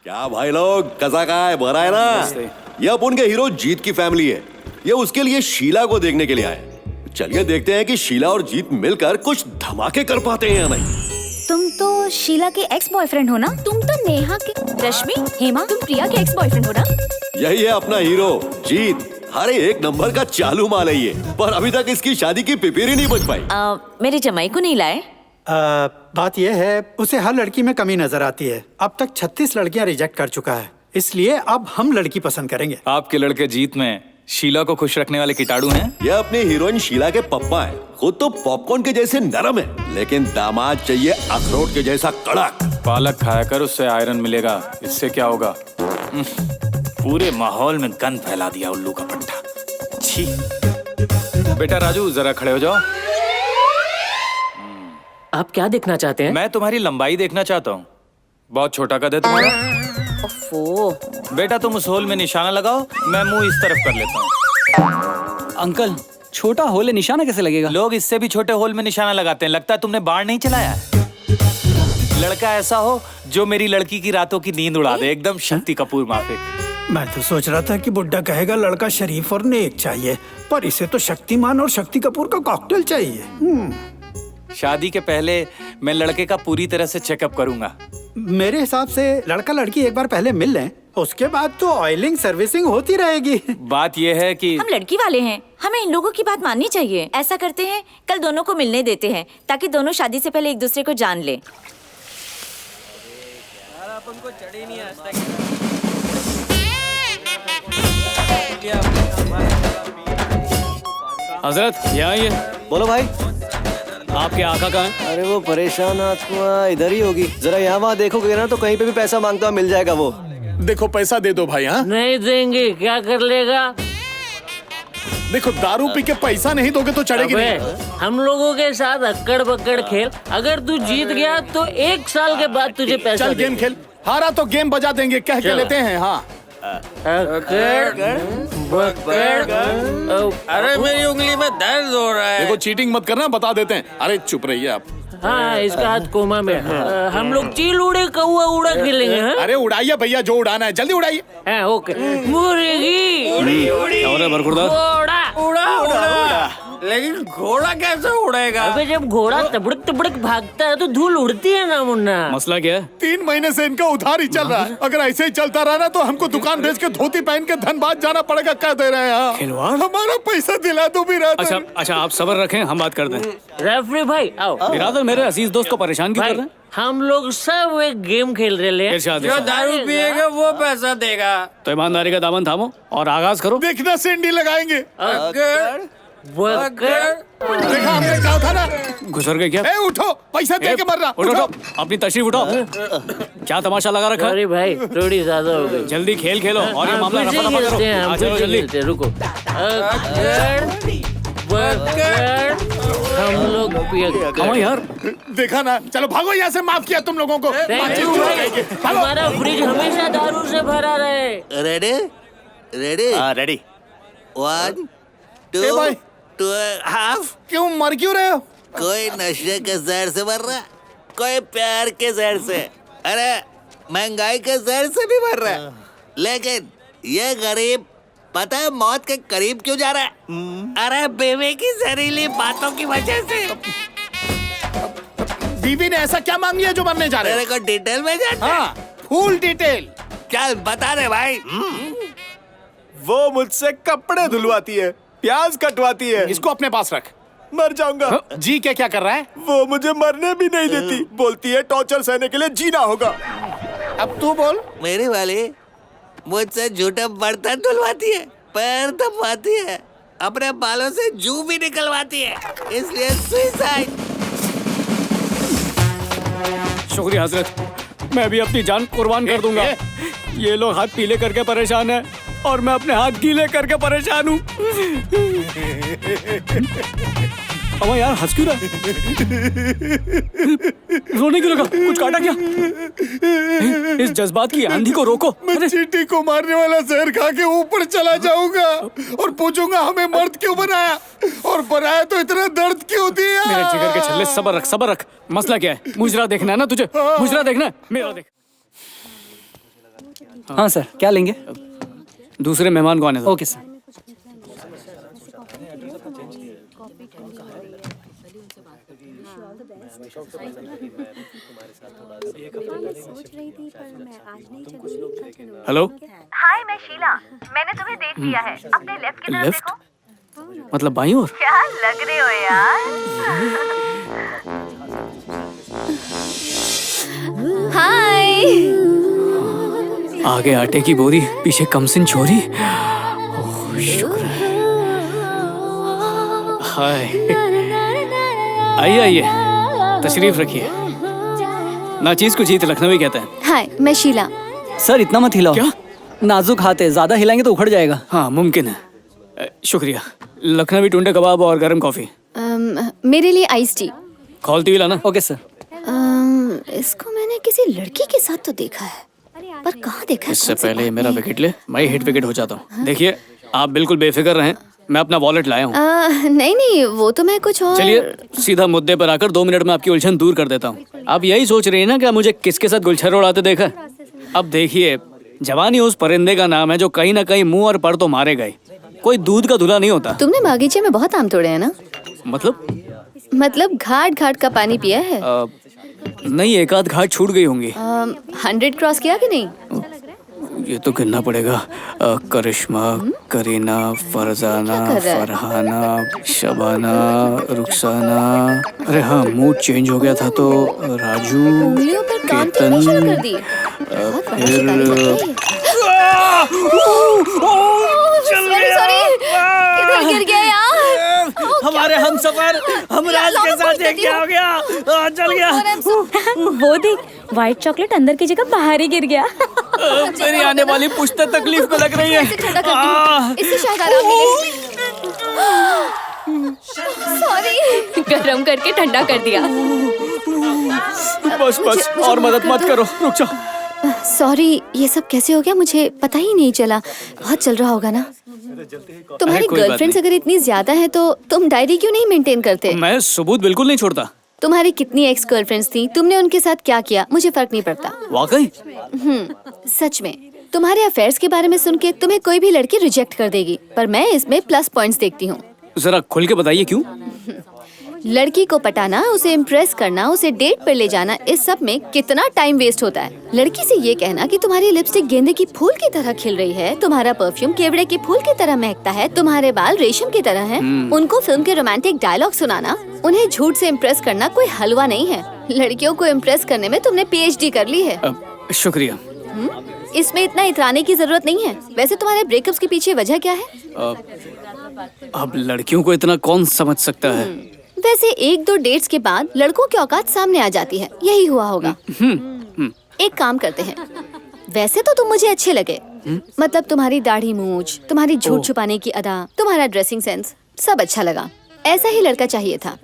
क्या भाई लोग, कसा का है, भरा है ना? ये अपन के हीरो जीत की फैमिली है। ये उसके लिए शीला को देखने के लिए आए। चलिए देखते हैं कि शीला और जीत मिलकर कुछ धमाके कर पाते हैं या नहीं। तुम तो शीला के एक्स बॉयफ्रेंड हो ना? तुम तो नेहा के, रश्मि, हेमा, तुम प्रिया के एक्स बॉयफ्रेंड हो ना? यही है अपना हीरो जीत। अरे एक नंबर का चालू माल है ये, पर अभी तक इसकी शादी की पिपीरी नहीं बच पाई। मेरे जमाई को नहीं लाए? बात यह है, उसे हर लड़की में कमी नजर आती है। अब तक 36 लड़कियां रिजेक्ट कर चुका है, इसलिए अब हम लड़की पसंद करेंगे। आपके लड़के जीत में शीला को खुश रखने वाले कीटाणु हैं? ये अपनी हीरोइन शीला के पप्पा हैं। खुद तो पॉपकॉर्न के जैसे नरम है, लेकिन दामाद चाहिए अखरोट के जैसा कड़क। पालक खाया कर, उससे आयरन मिलेगा। इससे क्या होगा? पूरे माहौल में गंद फैला दिया उल्लू का पट्टा। छी। बेटा राजू, जरा खड़े हो जाओ। आप क्या देखना चाहते हैं? मैं तुम्हारी लंबाई देखना चाहता हूँ। बहुत छोटा कद है तुम्हारा। ओफो। बेटा तुम उस होल में निशाना लगाओ, मैं मुंह इस तरफ कर लेता हूँ। अंकल, छोटा होल है, निशाना कैसे लगेगा? लोग इससे भी छोटे होल में निशाना लगाते हैं। लगता है तुमने बाण नहीं चलाया है। लड़का ऐसा हो जो मेरी लड़की की रातों की नींद उड़ा दे, एकदम शक्ति कपूर माफिक। मैं तो सोच रहा था कि बुड्ढा कहेगा लड़का शरीफ और नेक चाहिए, पर इसे तो शक्तिमान और शक्ति कपूर का कॉकटेल चाहिए। शादी के पहले मैं लड़के का पूरी तरह से चेकअप करूंगा। मेरे हिसाब से लड़का लड़की एक बार पहले मिल लें, उसके बाद तो ऑयलिंग सर्विसिंग होती रहेगी। बात यह है कि हम लड़की वाले हैं, हमें इन लोगों की बात माननी चाहिए। ऐसा करते हैं, कल दोनों को मिलने देते हैं, ताकि दोनों शादी से पहले एक दूसरे को जान ले। हजरत, यहाँ आइए। बोलो भाई। आपके आका कहाँ हैं? अरे वो परेशान आत्मा इधर ही होगी। जरा यहाँ वहाँ देखोगे ना तो कहीं पे भी पैसा मांगता हुआ मिल जाएगा वो। देखो पैसा दे दो भाई। हाँ नहीं देंगे, क्या कर लेगा? देखो, दारू पी के पैसा नहीं दोगे तो चढ़ेगी अबे, नहीं। हम लोगों के साथ अक्कड़ बक्कड़ खेल। अगर तू जीत गया तो 1 साल के बाद तुझे पैसा चल गेम खेल, हारा तो गेम बजा देंगे, कह के लेते हैं। हाँ अरे मेरी उंगली में दर्द हो रहा है। देखो, चीटिंग मत करना, बता देते हैं। अरे चुप रहिए आप। हाँ, इसका हाथ कोमा में। हम लोग चील उड़े कौआ उड़ा खेलेंगे। हाँ? अरे उड़ाइए भैया, जो उड़ाना है जल्दी उड़ाइए। हाँ, ओके। मुर्गी और है बरखुरदार? घोड़ा उड़ा। लेकिन घोड़ा कैसे उड़ेगा? अबे जब घोड़ा तबड़क तबड़क भागता है तो धूल उड़ती है ना मुन्ना। मसला क्या है? 3 महीने से इनका उधार ही चल रहा है। अगर ऐसे ही चलता रहा ना तो हमको दुकान भेज के धोती पहन के धनबाद जाना पड़ेगा। क्या दे रहे हैं? खिलवाड़? हमारा पैसा दिला दो बिरादर। अच्छा, आप सब्र रखें, हम बात करते हैं। रेफरी भाई आओ। बिरादर, मेरे अजीज दोस्त को परेशान क्यों कर रहे हैं? हम लोग सब एक गेम खेल रहे हैं। इरशाद, जो इरशाद। दारू पिएगा वो पैसा देगा। तो ईमानदारी का दामन थामो और आगाज करो। देखना सेंडी लगाएंगे। अगर देखा हमने कहा था ना। घुसर गए क्या? ए उठो, पैसा दे के मर रहा। उठो, अपनी तशरीफ उठाओ। क्या तमाशा लगा रखा है? अरे भाई थोड़ी ज्यादा हो गई। जल्दी खेल खेलो और ये मामला रफा दफा करो। आ जाओ जल्दी। रुको। हम लोग कमाओ यार। देखा ना, चलो भागो यहाँ से, माफ किया तुम लोगों को। हमारा फ्रिज हमेशा दारू से भरा रहे। Ready ready ready. 1 ए भाई। 2 2.5। क्यों मर क्यों रहे हो? कोई नशे के जहर से मर रहा, कोई प्यार के जहर से, अरे महंगाई के जहर से भी मर रहा है। लेकिन ये गरीब पता है मौत के करीब क्यों जा रहा है? अरे बेवे की जहरीली बातों की वजह से। बीवी ने ऐसा क्या मांग लिया जो मरने जा रहे तेरे को डिटेल में जानना? हाँ, फुल डिटेल। क्या बता दे भाई। वो मुझसे कपड़े धुलवाती है, प्याज कटवाती है। इसको अपने पास रख। मर जाऊंगा। जी क्या कर रहा है? वो मुझे मरने भी नहीं देती, बोलती है टॉर्चर सहने के लिए जीना होगा। अब तू बोल। मेरी वाली मुझसे झूठा बर्तन धुलवाती है, पैर दबाती है, अपने बालों से जू भी निकलवाती है, इसलिए सुसाइड। शुक्रिया हजरत, मैं भी अपनी जान कुर्बान कर दूंगा। ये लोग हाथ पीले करके परेशान हैं और मैं अपने हाथ गीले करके परेशान हूँ। अबे यार, हंस क्यों रहा? रोने क्यों लगा? कुछ काटा क्या? इस जज्बात की आंधी को रोको। मैं चींटी को मारने वाला जहर खा के ऊपर चला जाऊंगा और पूछूंगा हमें मर्द क्यों बनाया, और बनाया तो इतना दर्द क्यों दिया? मेरे जिगर के छल्ले, सब्र रख, सब्र रख। मसला क्या है? मुजरा देखना है ना तुझे? मुजरा देखना है? मेरा देख। हाँ सर, क्या लेंगे? दूसरे मेहमान कौन है? Okay sir. हेलो। हाय, मैं शीला। मैंने तुम्हें देख लिया है। अपने लेफ्ट की तरफ लेफ्ट? देखो। मतलब बाईं ओर? क्या लग रहे हो यार। हाय। आगे आटे की बोरी, पीछे कमसिन छोरी। ओह, शुक्र है। हाय। आइए आइए, तशरीफ रखिए। नाचीज को जीत लखनवी कहते हैं। हाय, मैं शीला। सर इतना मत हिलाओ। क्या? नाजुक हाथ है, ज्यादा हिलाएंगे तो उखड़ जाएगा। हाँ मुमकिन है। शुक्रिया। लखनवी टुंडे कबाब और गर्म कॉफी। मेरे लिए आइस टी। खोलती हुई लाना। Okay sir. इसको मैंने किसी लड़की के साथ तो देखा है, पर कहाँ देखा है? इससे पहले ये मेरा विकेट ले, मैं हिट विकेट हो जाता हूँ। देखिए आप बिल्कुल बेफिक्र रहें, मैं अपना वॉलेट लाया हूँ। नहीं नहीं, वो तो मैं कुछ और। चलिए सीधा मुद्दे पर आकर 2 मिनट में आपकी उलझन दूर कर देता हूँ। आप यही सोच रही हैं ना कि मुझे किसके साथ गुलछर्रे उड़ाते देखा है? अब देखिए, जवानी उस परिंदे का नाम है जो कहीं ना कहीं मुंह और पर तो मारे गए। कोई दूध का धुला नहीं होता। तुमने बागीचे में बहुत आम तोड़े हैं ना? मतलब घाट घाट का पानी पिया है? नहीं, एक आध घाट छूट गई होंगी। 100 क्रॉस किया कि नहीं? ये तो गिनना पड़ेगा। करिश्मा, करीना, फरजाना, फरहाना, शबाना, रुखसाना। अरे हाँ, मूड चेंज हो गया था तो राजू, उंगलियों पर कांटे शुरू कर दी। सॉरी, किधर गिर गया यार? हमारे हमसफर हमराज के साथ ये क्या हो गया? चल गया। वो देख, व्हाइट चॉकलेट अंदर की जगह बाहर ही गिर गया। मेरी आने वाली पुश्ते तकलीफ में लग रही है। इससे शायद आराम मिले। सॉरी, गरम करके ठंडा कर दिया। बस बस, और मदद मत करो, रुक जाओ। सॉरी, ये सब कैसे हो गया मुझे पता ही नहीं चला। बहुत चल रहा होगा ना? तुम्हारी गर्लफ्रेंड्स अगर इतनी ज्यादा है तो तुम डायरी क्यों नहीं मेंटेन करते? मैं सबूत बिल्कुल नहीं छोड़ता। तुम्हारी कितनी एक्स गर्लफ्रेंड्स थी, तुमने उनके साथ क्या किया, मुझे फर्क नहीं पड़ता। वाकई? सच में तुम्हारे अफेयर्स के बारे में सुन के तुम्हें कोई भी लड़की रिजेक्ट कर देगी, पर मैं इसमें प्लस पॉइंट्स देखती हूँ। जरा खुल के बताइए क्यों? लड़की को पटाना, उसे इम्प्रेस करना, उसे डेट पर ले जाना, इस सब में कितना टाइम वेस्ट होता है। लड़की से ये कहना कि तुम्हारी लिपस्टिक गेंदे की फूल की तरह खिल रही है, तुम्हारा परफ्यूम केवड़े के फूल की तरह महकता है, तुम्हारे बाल रेशम की तरह हैं, उनको फिल्म के रोमांटिक डायलॉग सुनाना, उन्हें झूठ से इम्प्रेस करना कोई हलवा नहीं है। लड़कियों को इम्प्रेस करने में तुमने PhD कर ली है। शुक्रिया। इसमें इतना इतराने की जरूरत नहीं है। वैसे तुम्हारे ब्रेकअप्स के पीछे वजह क्या है? अब लड़कियों को इतना कौन समझ सकता है? वैसे 1-2 डेट्स के बाद लड़कों की औकात सामने आ जाती है, यही हुआ होगा। एक काम करते हैं, वैसे तो तुम मुझे अच्छे लगे, मतलब तुम्हारी दाढ़ी मूंछ, तुम्हारी झूठ छुपाने की अदा, तुम्हारा ड्रेसिंग सेंस, सब अच्छा लगा। ऐसा ही लड़का चाहिए था।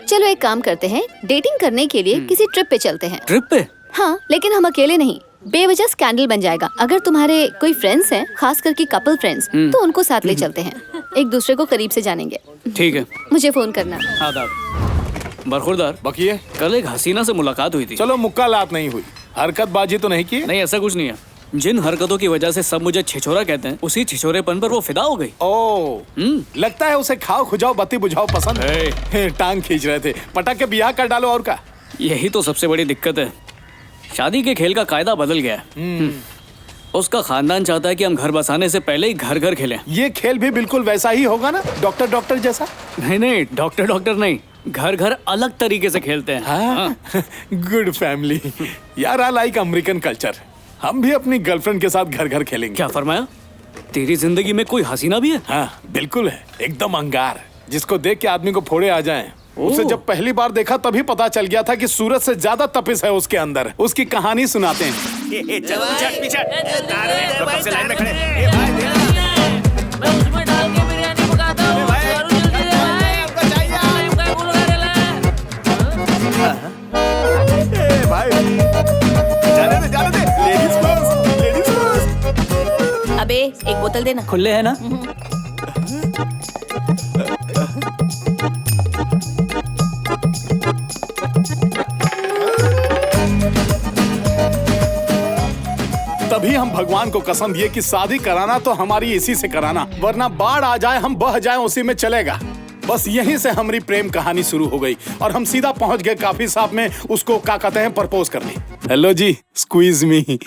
चलो एक काम करते हैं, डेटिंग करने के लिए किसी ट्रिप पे चलते हैं। ट्रिप पे? हाँ, लेकिन हम अकेले नहीं, बेवजह स्कैंडल बन जाएगा। अगर तुम्हारे कोई फ्रेंड्स हैं, खास करके कपल फ्रेंड्स, तो उनको साथ ले चलते हैं, एक दूसरे को करीब से जानेंगे। ठीक है, मुझे फोन करना। आदाब। बरखुरदार, बकिए कल एक हसीना से मुलाकात हुई थी। चलो मुक्कालात नहीं हुई, हरकतबाजी तो नहीं की? नहीं, ऐसा कुछ नहीं है। जिन हरकतों की वजह से सब मुझे छिछोरा कहते हैं, उसी छिछोरेपन पर वो फिदा हो गई। ओह, लगता है उसे खाओ खुजाओ बत्ती बुझाओ पसंद है। टांग खींच रहे थे, पटक के ब्याह कर डालो और का। यही तो सबसे बड़ी दिक्कत है। शादी के खेल का कायदा बदल गया है। उसका खानदान चाहता है कि हम घर बसाने से पहले ही घर घर खेलें। ये खेल भी बिल्कुल वैसा ही होगा ना, डॉक्टर जैसा? नहीं नहीं, डॉक्टर नहीं, घर घर अलग तरीके से खेलते हैं। हाँ? गुड फैमिली यार, आई लाइक अमेरिकन कल्चर। हम भी अपनी गर्लफ्रेंड के साथ घर घर खेलेंगे। क्या फरमाया? तेरी जिंदगी में कोई हसीना भी है? हाँ बिल्कुल है, एकदम अंगार, जिसको देख के आदमी को फोड़े आ जाएं। उसे जब पहली बार देखा तभी पता चल गया था कि सूरज से ज्यादा तपिश है उसके अंदर। उसकी कहानी सुनाते हैं। अबे एक बोतल देना। खुले है ना? तभी हम भगवान को कसम दिए कि शादी कराना तो हमारी इसी से कराना, वरना बाढ़ आ जाए हम बह जाए उसी में चलेगा। बस यहीं से हमारी प्रेम कहानी शुरू हो गई और हम सीधा पहुंच गए काफी साहब में उसको क्या कहते हैं प्रपोज करने। हेलो जी, स्क्वीज मी।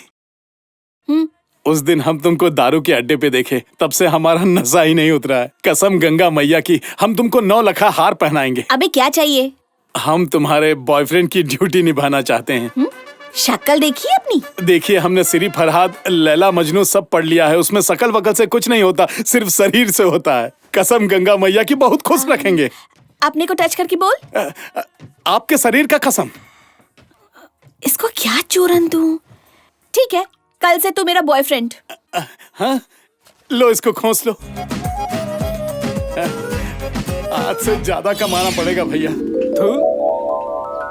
उस दिन हम तुमको दारू के अड्डे पे देखे, तब से हमारा नशा ही नहीं उतरा है। कसम गंगा मैया की, हम तुमको 9 लखा हार पहनाएंगे। अबे क्या चाहिए? हम तुम्हारे बॉयफ्रेंड की ड्यूटी निभाना चाहते हैं। शक्ल देखिए अपनी। देखिए, हमने सिरी फरहाद, लैला मजनू सब पढ़ लिया है। उसमें शकल वकल से कुछ नहीं होता, सिर्फ शरीर से होता है। कसम गंगा मैया की, बहुत खुश रखेंगे। अपने को टच करके बोल। आपके शरीर का कसम। इसको क्या चूरन दूं? ठीक है, कल से तू मेरा बॉयफ्रेंड। हाँ, लो इसको खोस लो। आज से ज्यादा कमाना पड़ेगा भैया।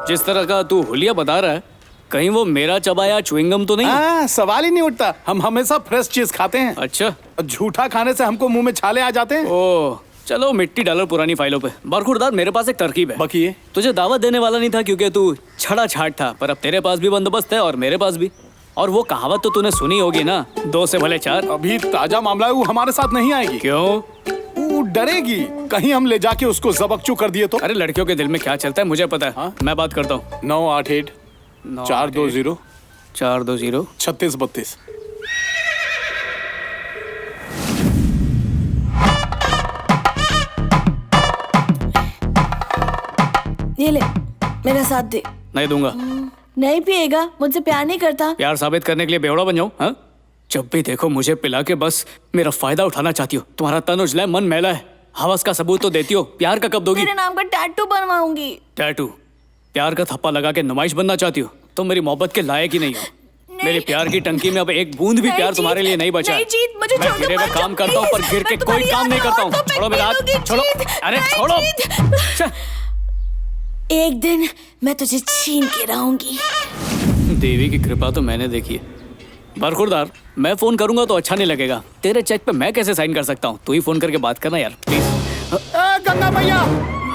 जिस तरह का तू हुलिया बता रहा है, कहीं वो मेरा चबाया च्युइंगम तो नहीं? सवाल ही नहीं उठता, हम हमेशा फ्रेश चीज खाते हैं। अच्छा, झूठा खाने से हमको मुंह में छाले आ जाते हैं। ओह, चलो मिट्टी डालो पुरानी फाइलों पे। बरखुरदार, मेरे पास एक तरकीब है। बकिए। तुझे दावत देने वाला नहीं था क्योंकि तू छड़ा छाट था, पर अब तेरे पास भी बंदोबस्त है और मेरे पास भी। और वो कहावत तो तूने सुनी होगी ना, 2 से भले 4। अभी ताजा मामला है, वो हमारे साथ नहीं आएगी। क्यों? वो डरेगी, कहीं हम ले जाके उसको जबकचू कर दिए तो। अरे लड़कियों के दिल में क्या चलता है मुझे पता है। हाँ? मैं बात करता हूँ। 988 420 420 3632। ये ले, मेरा साथ दे। नहीं दूंगा। नहीं पिएगा? मुझसे प्यार नहीं करता? प्यार साबित करने के लिए बेवड़ा बन जाऊं? हाँ? जब भी देखो मुझे पिला के बस मेरा फायदा उठाना चाहती हो। तुम्हारा तन उजला है, मन मैला है। हवस का सबूत तो देती हो, प्यार का कब दोगी? तेरे नाम का टैटू बनवाऊंगी। टैटू? प्यार का थप्पा लगा के नुमाइश बनना चाहती हो? तुम मेरी मोहब्बत के लायक ही नहीं हो। मेरे प्यार की टंकी में अब एक बूंद भी प्यार तुम्हारे लिए नहीं बचा। मैं गिरे हुए काम करता हूँ, पर गिर के कोई काम नहीं करता हूँ। छोड़ो मेरा हाथ, छोड़ो। अरे छोड़ो। एक दिन मैं तुझे छीन के रहूंगी। देवी की कृपा तो मैंने देखी है। बरखुरदार, मैं फोन करूंगा तो अच्छा नहीं लगेगा। तेरे चेक पे मैं कैसे साइन कर सकता हूँ? तू ही फोन करके बात करना यार, प्लीज। गंगा मैया,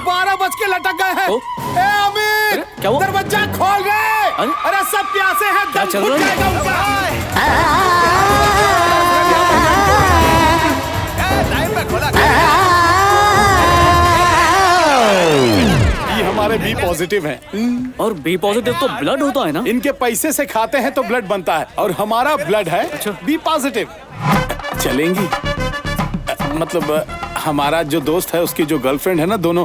12 बज के लटक गए हैं। अमीर, क्या हुआ? दरवाजा खोल गए। अरे सब प्यासे हैं, क्या चल रहा है? ये हमारे बी पॉजिटिव हैं। और बी पॉजिटिव तो ब्लड होता है ना? इनके पैसे से खाते हैं तो ब्लड बनता है, और हमारा ब्लड है बी पॉजिटिव। चलेंगी? मतलब हमारा जो दोस्त है, उसकी जो गर्लफ्रेंड है ना, दोनों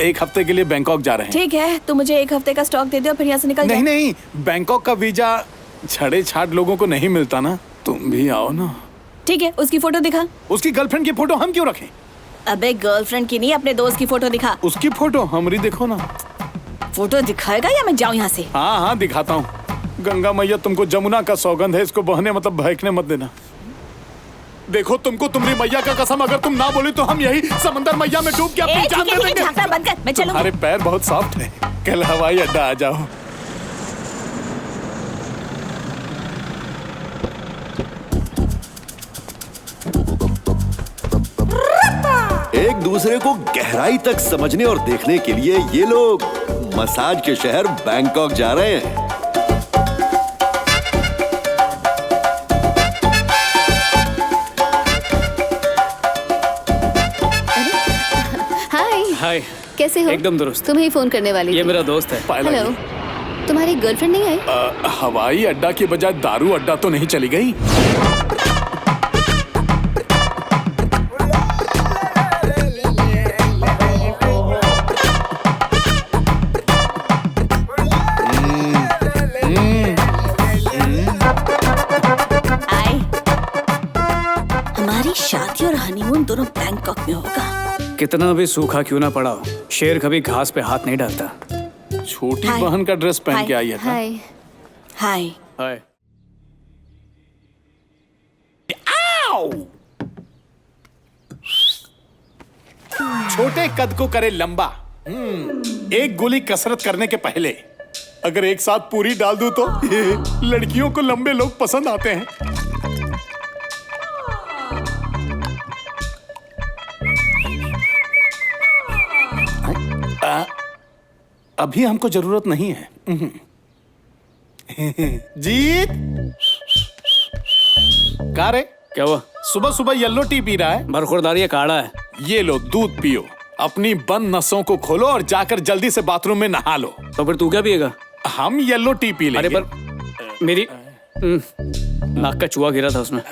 1 हफ्ते के लिए बैंकॉक जा रहे हैं। ठीक है, तू मुझे 1 हफ्ते का स्टॉक दे दे और फिर यहाँ से निकल नहीं नहीं, बैंकॉक का वीजा छड़े छाट लोगों को नहीं मिलता ना। तुम भी आओ ना। ठीक है, उसकी फोटो दिखा। उसकी गर्लफ्रेंड की फोटो हम क्यों रखें? अबे गर्लफ्रेंड की नहीं, अपने दोस्त की फोटो दिखा। उसकी फोटो हमारी देखो ना। फोटो दिखाएगा या मैं जाऊँ यहाँ से? हाँ हाँ, दिखाता हूँ। गंगा मैया, तुमको जमुना का सौगंध है, इसको बहने मतलब बहकने मत देना। देखो, तुमको तुम्हारी मैया का कसम, अगर तुम ना बोली तो हम यही समंदर मैया में डूब के अपनी जान दे देंगे। झांकना बंद कर, मैं चलूंगी। तुम्हारे पैर बहुत सॉफ्ट हैं। कल हवाई अड्डा आ जाओ। एक दूसरे को गहराई तक समझने और देखने के लिए ये लोग मसाज के शहर बैंकॉक जा रहे हैं। हाय। हाय। कैसे हो? एकदम दुरुस्त। तुम्हें ही फोन करने वाली ये थी। मेरा दोस्त है। हेलो, तुम्हारी गर्लफ्रेंड नहीं आई? हवाई अड्डा की बजाय दारू अड्डा तो नहीं चली गई? हमारी शादी और हनीमून दोनों बैंकॉक में होगा। कितना भी सूखा क्यों ना पड़ा हो, शेर कभी घास पे हाथ नहीं डालता। छोटी बहन का ड्रेस पहन के आई है। हाय। हाय। हाय। छोटे कद को करे लंबा। एक गोली कसरत करने के पहले अगर एक साथ पूरी डाल दूं तो लड़कियों को लंबे लोग पसंद आते हैं। अभी हमको जरूरत नहीं है। जीत, का रे? क्या हुआ? सुबह सुबह येलो टी पी रहा है? बरखुरदार ये काढ़ा है। ये लो दूध पियो, अपनी बंद नसों को खोलो और जाकर जल्दी से बाथरूम में नहा लो। तो फिर तू क्या पिएगा? हम येलो टी पी लेंगे। अरे पर मेरी नाक का चूहा गिरा था उसमें।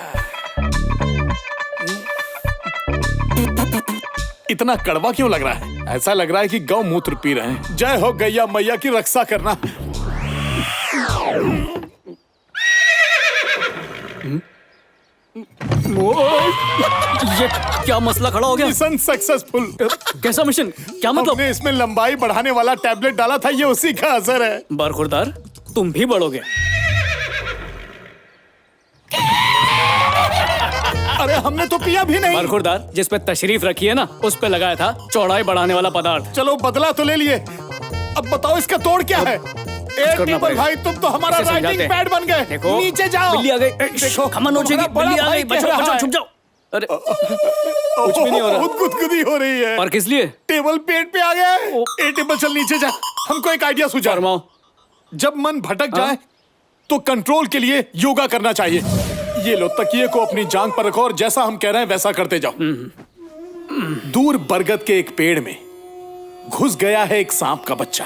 इतना कड़वा क्यों लग रहा है? ऐसा लग रहा है कि गौ मूत्र पी रहे हैं। जय हो गैया मैया की रक्षा करना। ये क्या मसला खड़ा हो गया? Mission successful. कैसा मिशन? क्या मतलब? हमने इसमें लंबाई बढ़ाने वाला टैबलेट डाला था, ये उसी का असर है। बरखुरदार तुम भी बढ़ोगे। अरे हमने तो पिया भी नहीं। बरखुरदार जिस पे तशरीफ रखी है ना, उस पे लगाया था चौड़ाई बढ़ाने वाला पदार्थ। चलो बदला तो ले लिए, अब बताओ इसका तोड़ क्या है? टेबल भाई तुम तो हमारा राइटिंग पैड बन गए। देखो नीचे जाओ। बिल्ली आ गई। देखो खमन नोचेगी। बिल्ली आ गई। बचो बचो छुप जाओ। अरे कुछ भी नहीं हो रहा। बहुत गुदगुदी हो रही है। और किस लिए? टेबल पेट पे आ गया है। ए टेबल चल नीचे जा। हमको एक आइडिया सुझा। फरमाओ। जब मन भटक जाए तो कंट्रोल के लिए योगा करना चाहिए। ये लो तकिए को अपनी जांघ पर रखो और जैसा हम कह रहे हैं वैसा करते जाओ। दूर बरगद के एक पेड़ में घुस गया है एक सांप का बच्चा।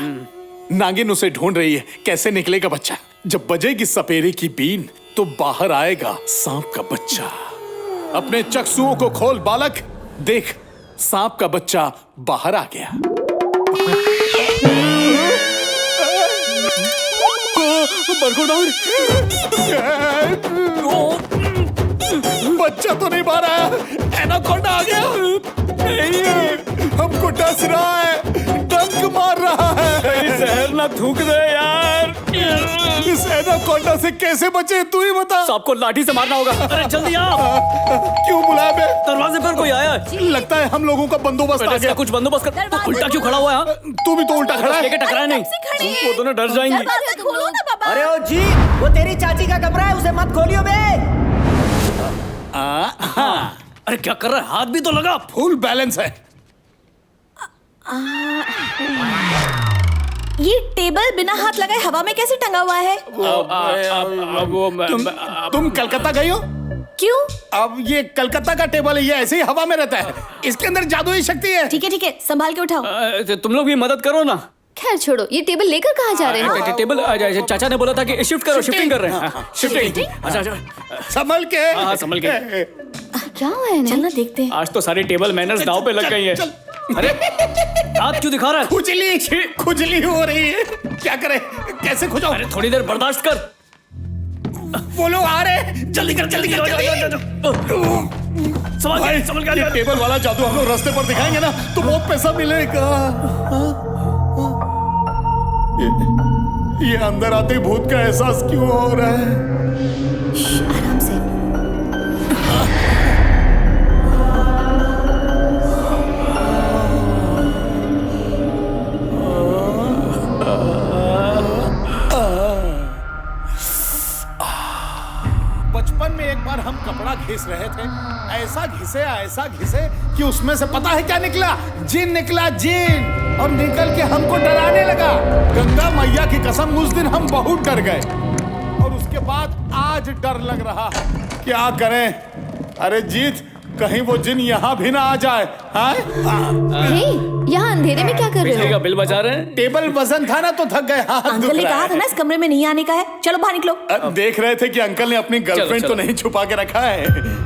नागिन उसे ढूंढ रही है, कैसे निकलेगा बच्चा। जब बजेगी सपेरे की बीन तो बाहर आएगा सांप का बच्चा। अपने चक्षुओं को खोल बालक, देख सांप का बच्चा बाहर आ गया। बच्चा तो नहीं मारा है, एनाकोंडा आ गया। हमको डस रहा है, डंक मार रहा है। जहर ना थूक दे यार। इस एनाकोंडा से कैसे बचे तू ही बता। सबको लाठी से मारना होगा। अरे जल्दी आओ। क्यों बुलाया बे? दरवाजे पर कोई आया है। लगता है हम लोगों का बंदोबस्त आ गया। कुछ बंदोबस्त कर। तो उल्टा क्यों खड़ा हुआ है? तू भी तो उल्टा खड़ा है। लेके टकराया नहीं। वो दोनों डर जाएंगी। खोलो ना पापा। अरे ओ जी, वो तेरी चाची का कमरा है, उसे मत खोलियो बे। अरे क्या कर रहा है? हाथ भी तो लगा। फुल बैलेंस है। ये टेबल बिना हाथ लगाए हवा में कैसे टंगा हुआ है? तुम कलकत्ता गई हो? क्यों? अब ये कलकत्ता का टेबल है, ये ऐसे ही हवा में रहता है। इसके अंदर जादुई शक्ति है। ठीक है संभाल के उठाओ। तुम लोग भी मदद करो ना। खैर छोड़ो, ये टेबल लेकर कहाँ जा रहे हो? टेबल चाचा ने बोला था कि शिफ्ट करो। शिफ्टिंग कर रहे हैं। शिफ्टिंग। अच्छा संभल के। हाँ संभल के। क्या हुआ है? चलना देखते हैं। आज तो सारी टेबल मैनर्स दाव पे लग गई है। अरे हाथ क्यों दिखा रहा है? खुजली हो रही है, क्या करे, कैसे खुजाऊं? अरे थोड़ी देर बर्दाश्त कर। वो लोग आ रहे, जल्दी कर जल्दी कर समझ गया। टेबल वाला जादू हम लोग रास्ते पर दिखाएंगे ना तो बहुत पैसा मिलेगा। ये अंदर आते ही भूत का एहसास क्यों हो रहा है? आराम से। बचपन में एक बार हम कपड़ा घिस रहे थे, ऐसा घिसे कि उसमें से पता है क्या निकला? जिन निकला, जिन। और निकल के हमको डराने लगा। गंगा मैया की कसम उस दिन हम बहुत डर गए और उसके बाद आज डर लग रहा है। क्या करें? अरे जीत, कहीं वो जिन यहाँ भी ना आ जाए। यहाँ अंधेरे में क्या कर रहे बिजली हो? का बिल बचा रहे हैं। टेबल वजन था ना तो थक गए। अंकल ने कहा था ना इस कमरे में नहीं आने का है। चलो बाहर निकलो। देख रहे थे कि अंकल ने अपनी गर्लफ्रेंड तो नहीं छुपा के रखा है।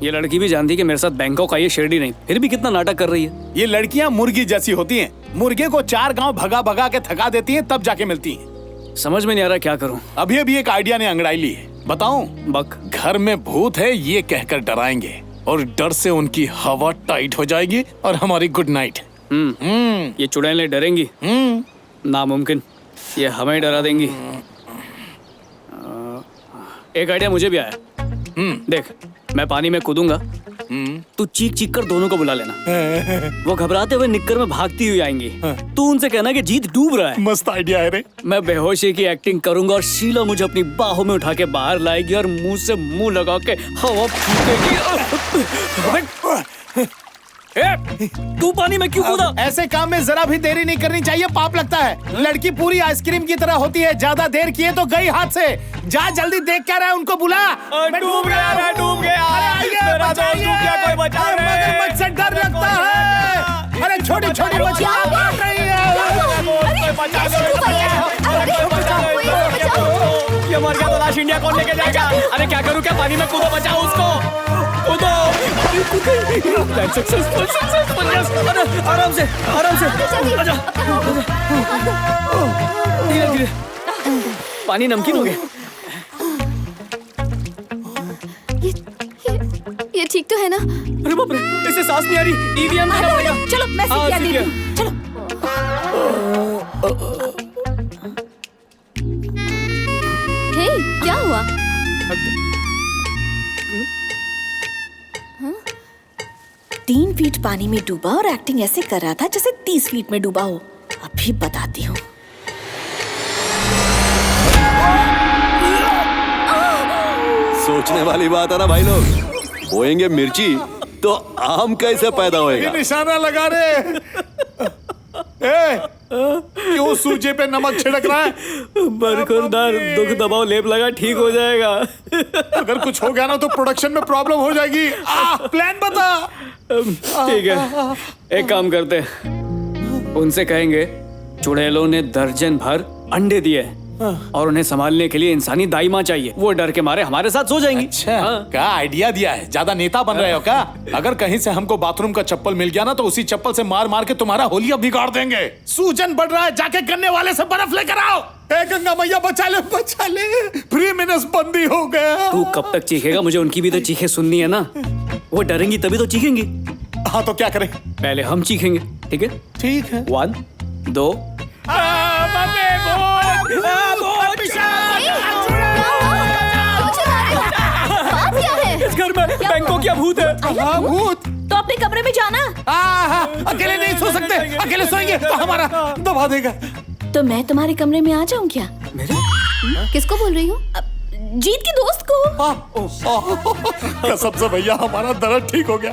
ये लड़की भी जानती कि मेरे साथ बैंकॉक आई है, शिरडी नहीं, फिर भी कितना नाटक कर रही है। ये लड़कियां मुर्गी जैसी होती हैं। मुर्गे को 4 गांव भगा भगा के थका देती हैं, तब जाके मिलती हैं। समझ में नहीं आ रहा क्या करूं। अभी एक आइडिया ने अंगड़ाई ली है, बताऊं? बक। घर में भूत है ये कहकर डराएंगे और डर से उनकी हवा टाइट हो जाएगी और हमारी गुड नाइट। ये चुड़ैलें डरेंगी? नामुमकिन, ये हमें डरा देंगी। एक आइडिया मुझे भी आया। देख, मैं पानी में कूदूंगा, तू चीख चीख कर दोनों को बुला लेना। वो घबराते हुए निक्कर में भागती हुई आएंगी। तू उनसे कहना कि जीत डूब रहा है। मस्त आइडिया है रे। मैं बेहोशी की एक्टिंग करूंगा और शीला मुझे अपनी बाहों में उठा के बाहर लाएगी और मुंह से मुंह लगा के हवा फूकेगी। ये अंदर आते ही भूत का एहसास क्यों हो रहा है? क्या? क्या करे? कैसे खुजाऊं? अरे थोड़ी देर बर्दाश्त कर। टेबल वाला जादू हम लोग रास्ते पर दिखाएंगे ना तो बहुत पैसा मिलेगा। तू पानी में क्यों कूदा? ऐसे काम में जरा भी देरी नहीं करनी चाहिए, पाप लगता है। लड़की पूरी आइसक्रीम की तरह होती है, ज्यादा देर किए तो गई हाथ से। जा जल्दी, देख क्या रहा है, उनको बुला। मैं डूब गया, मैं डूब गया। मेरा दोस्त डूब गया, कोई बचा ले। मगरमच्छ से डर लगता है। अरे छोटी छोटी मछलियां भाग रही है। ये मर गया तो लाश इंडिया कौन लेके जाएगा? अरे क्या करूं, क्या पानी में कूदो, बचाओ उसको, कूदो। सक्सेसफुल, आराम से, आराम से। आजा, धीरे धीरे। पानी नमकीन हो गया। ये ठीक तो है ना? अरे बाप रे, इससे सांस नहीं आ रही। ईवीएम चलो मैं सीपीआर देती हूँ। चलो। हे, क्या हुआ? 3 फीट पानी में डूबा और एक्टिंग ऐसे कर रहा था जैसे 30 फीट में डूबा हो। अभी बताती हूँ। सोचने वाली बात है ना भाई लोग। बोएंगे मिर्ची तो आम कैसे पैदा होएगा? निशाना लगा रे। क्यों सूजे पे नमक छिड़क रहा है? बरखुरदार, दुख दबाओ लेप लगा, ठीक हो जाएगा। अगर कुछ हो गया ना तो प्रोडक्शन में प्रॉब्लम हो जाएगी। प्लान बता। ठीक है, एक काम करते हैं, उनसे कहेंगे चुड़ैलों ने दर्जन भर अंडे दिए और उन्हें संभालने के लिए इंसानी दाई माँ चाहिए। वो डर के मारे हमारे साथ सो जाएंगी। अच्छा, क्या आइडिया दिया है? ज्यादा नेता बन रहे हो क्या? अगर कहीं से हमको बाथरूम का चप्पल मिल गया ना तो उसी चप्पल से मार मार के तुम्हारा होलिया बिगाड़ देंगे। सूजन बढ़ रहा है, जाके गन्ने वाले से बर्फ लेकर आओ। गंगा मैया बचा ले, बचा ले। फ्री मिनस बंदी हो गया। तू कब तक चीखेगा? मुझे उनकी भी तो चीखें सुननी है ना। वो डरेंगी तभी तो चीखेंगी। हाँ तो क्या करें? पहले हम चीखेंगे, ठीक है? ठीक है। 1 2। इस घर में बैंकों क्या भूत है? भूत तो अपने कमरे में जाना। अकेले नहीं सो सकते, अकेले सोएंगे तो हमारा दबा देगा। तो मैं तुम्हारे कमरे में आ जाऊं क्या? किसको बोल रही हो? जीत की दोस्त को। कसम से भैया हमारा दर्द ठीक हो गया।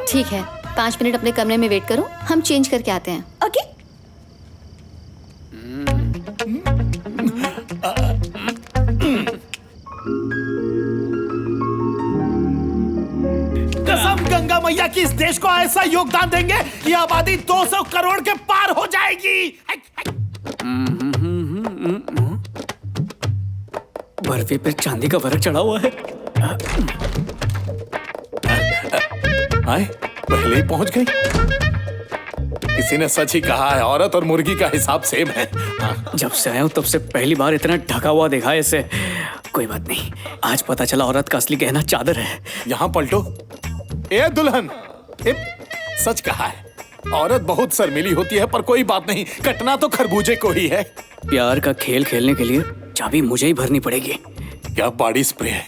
ठीक है, 5 मिनट अपने कमरे में वेट करो, हम चेंज करके आते हैं। ओके। कसम गंगा मैया की, इस देश को ऐसा योगदान देंगे कि आबादी 200 करोड़ के पार हो जाएगी। बर्फी पे चांदी का फर्क चढ़ा हुआ है। आए, पहले ही पहुंच गई। किसी ने सच ही कहा है, औरत और मुर्गी का हिसाब सेम है। जब से आया हूं तब से पहली बार इतना ढका हुआ देखा है इसे। कोई बात नहीं, आज पता चला औरत का असली गहना चादर है। यहाँ पलटो। ए दुल्हन, सच कहा है, औरत बहुत शर्मीली होती है, पर कोई बात नहीं, कटना तो खरबूजे को ही है। प्यार का खेल खेलने के लिए चाबी मुझे ही भरनी पड़ेगी। क्या बॉडी स्प्रे है,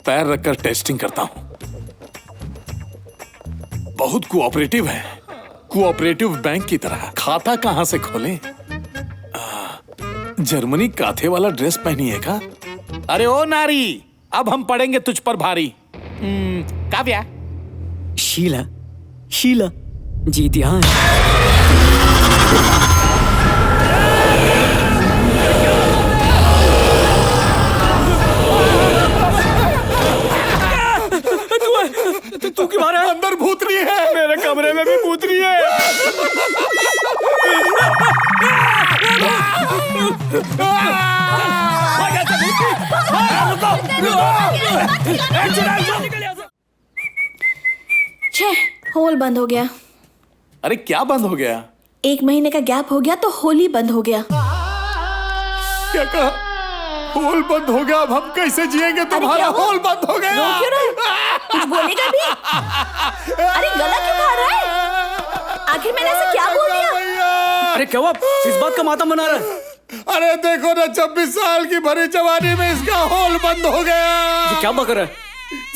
पैर रखकर टेस्टिंग करता हूं। बहुत कोऑपरेटिव है, कोऑपरेटिव बैंक की तरह। खाता कहां से खोलें? जर्मनी काथे वाला ड्रेस पहनी है का? अरे ओ नारी, अब हम पड़ेंगे तुझ पर भारी। काव्या। शीला, शीला, जीत यहाँ तू क्यों मारा? अंदर भूतनी है। मेरे कमरे में भी भूतनी है। छे, होल बंद हो गया। अरे क्या बंद हो गया? 1 महीने का गैप हो गया तो होली बंद हो गया। क्या कहा? होल बंद हो गया, अब हम कैसे जिएंगे? तुम्हारा होल बंद हो गया। रो क्यों रहा है? कुछ बोलेगा भी? अरे गला क्यों खा रहा है? आखिर मैंने ऐसा क्या बोल दिया? अरे क्या हुआ? किस बात का मातम मना रहा है? अरे देखो ना, 26 साल की भरी जवानी में इसका होल बंद हो गया। ये क्या बक रहा है?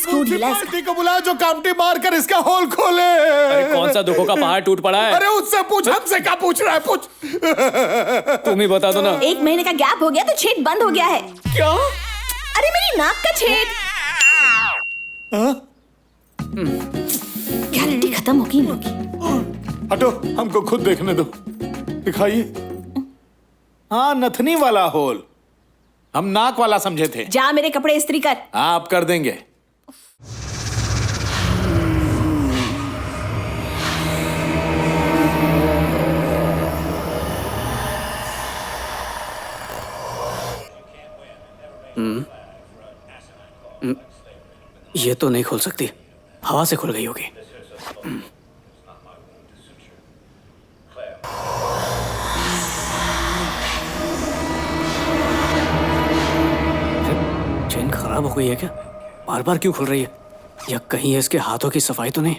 पार्टी को बुलाओ जो कामटी मार कर इसका होल खोले। अरे कौन सा दुखों का पहाड़ टूट पड़ा है? अरे उससे पूछ, हमसे क्या पूछ रहा है? पूछ। तुम ही बता दो ना। 1 महीने का गैप हो गया तो छेद बंद हो गया है। क्या? अरे मेरी नाक का छेद। खत्म होगी लोगी। हटो, हमको खुद देखने दो। दिखाइए। हाँ, नथनी वाला होल। हम नाक वाला समझे थे। जा मेरे कपड़े इस्त्री कर। आप कर देंगे। ये तो नहीं खोल सकती, हवा से खुल गई होगी। चेन खराब हो गई है क्या? बार बार क्यों खुल रही है? या कहीं इसके हाथों की सफाई तो नहीं?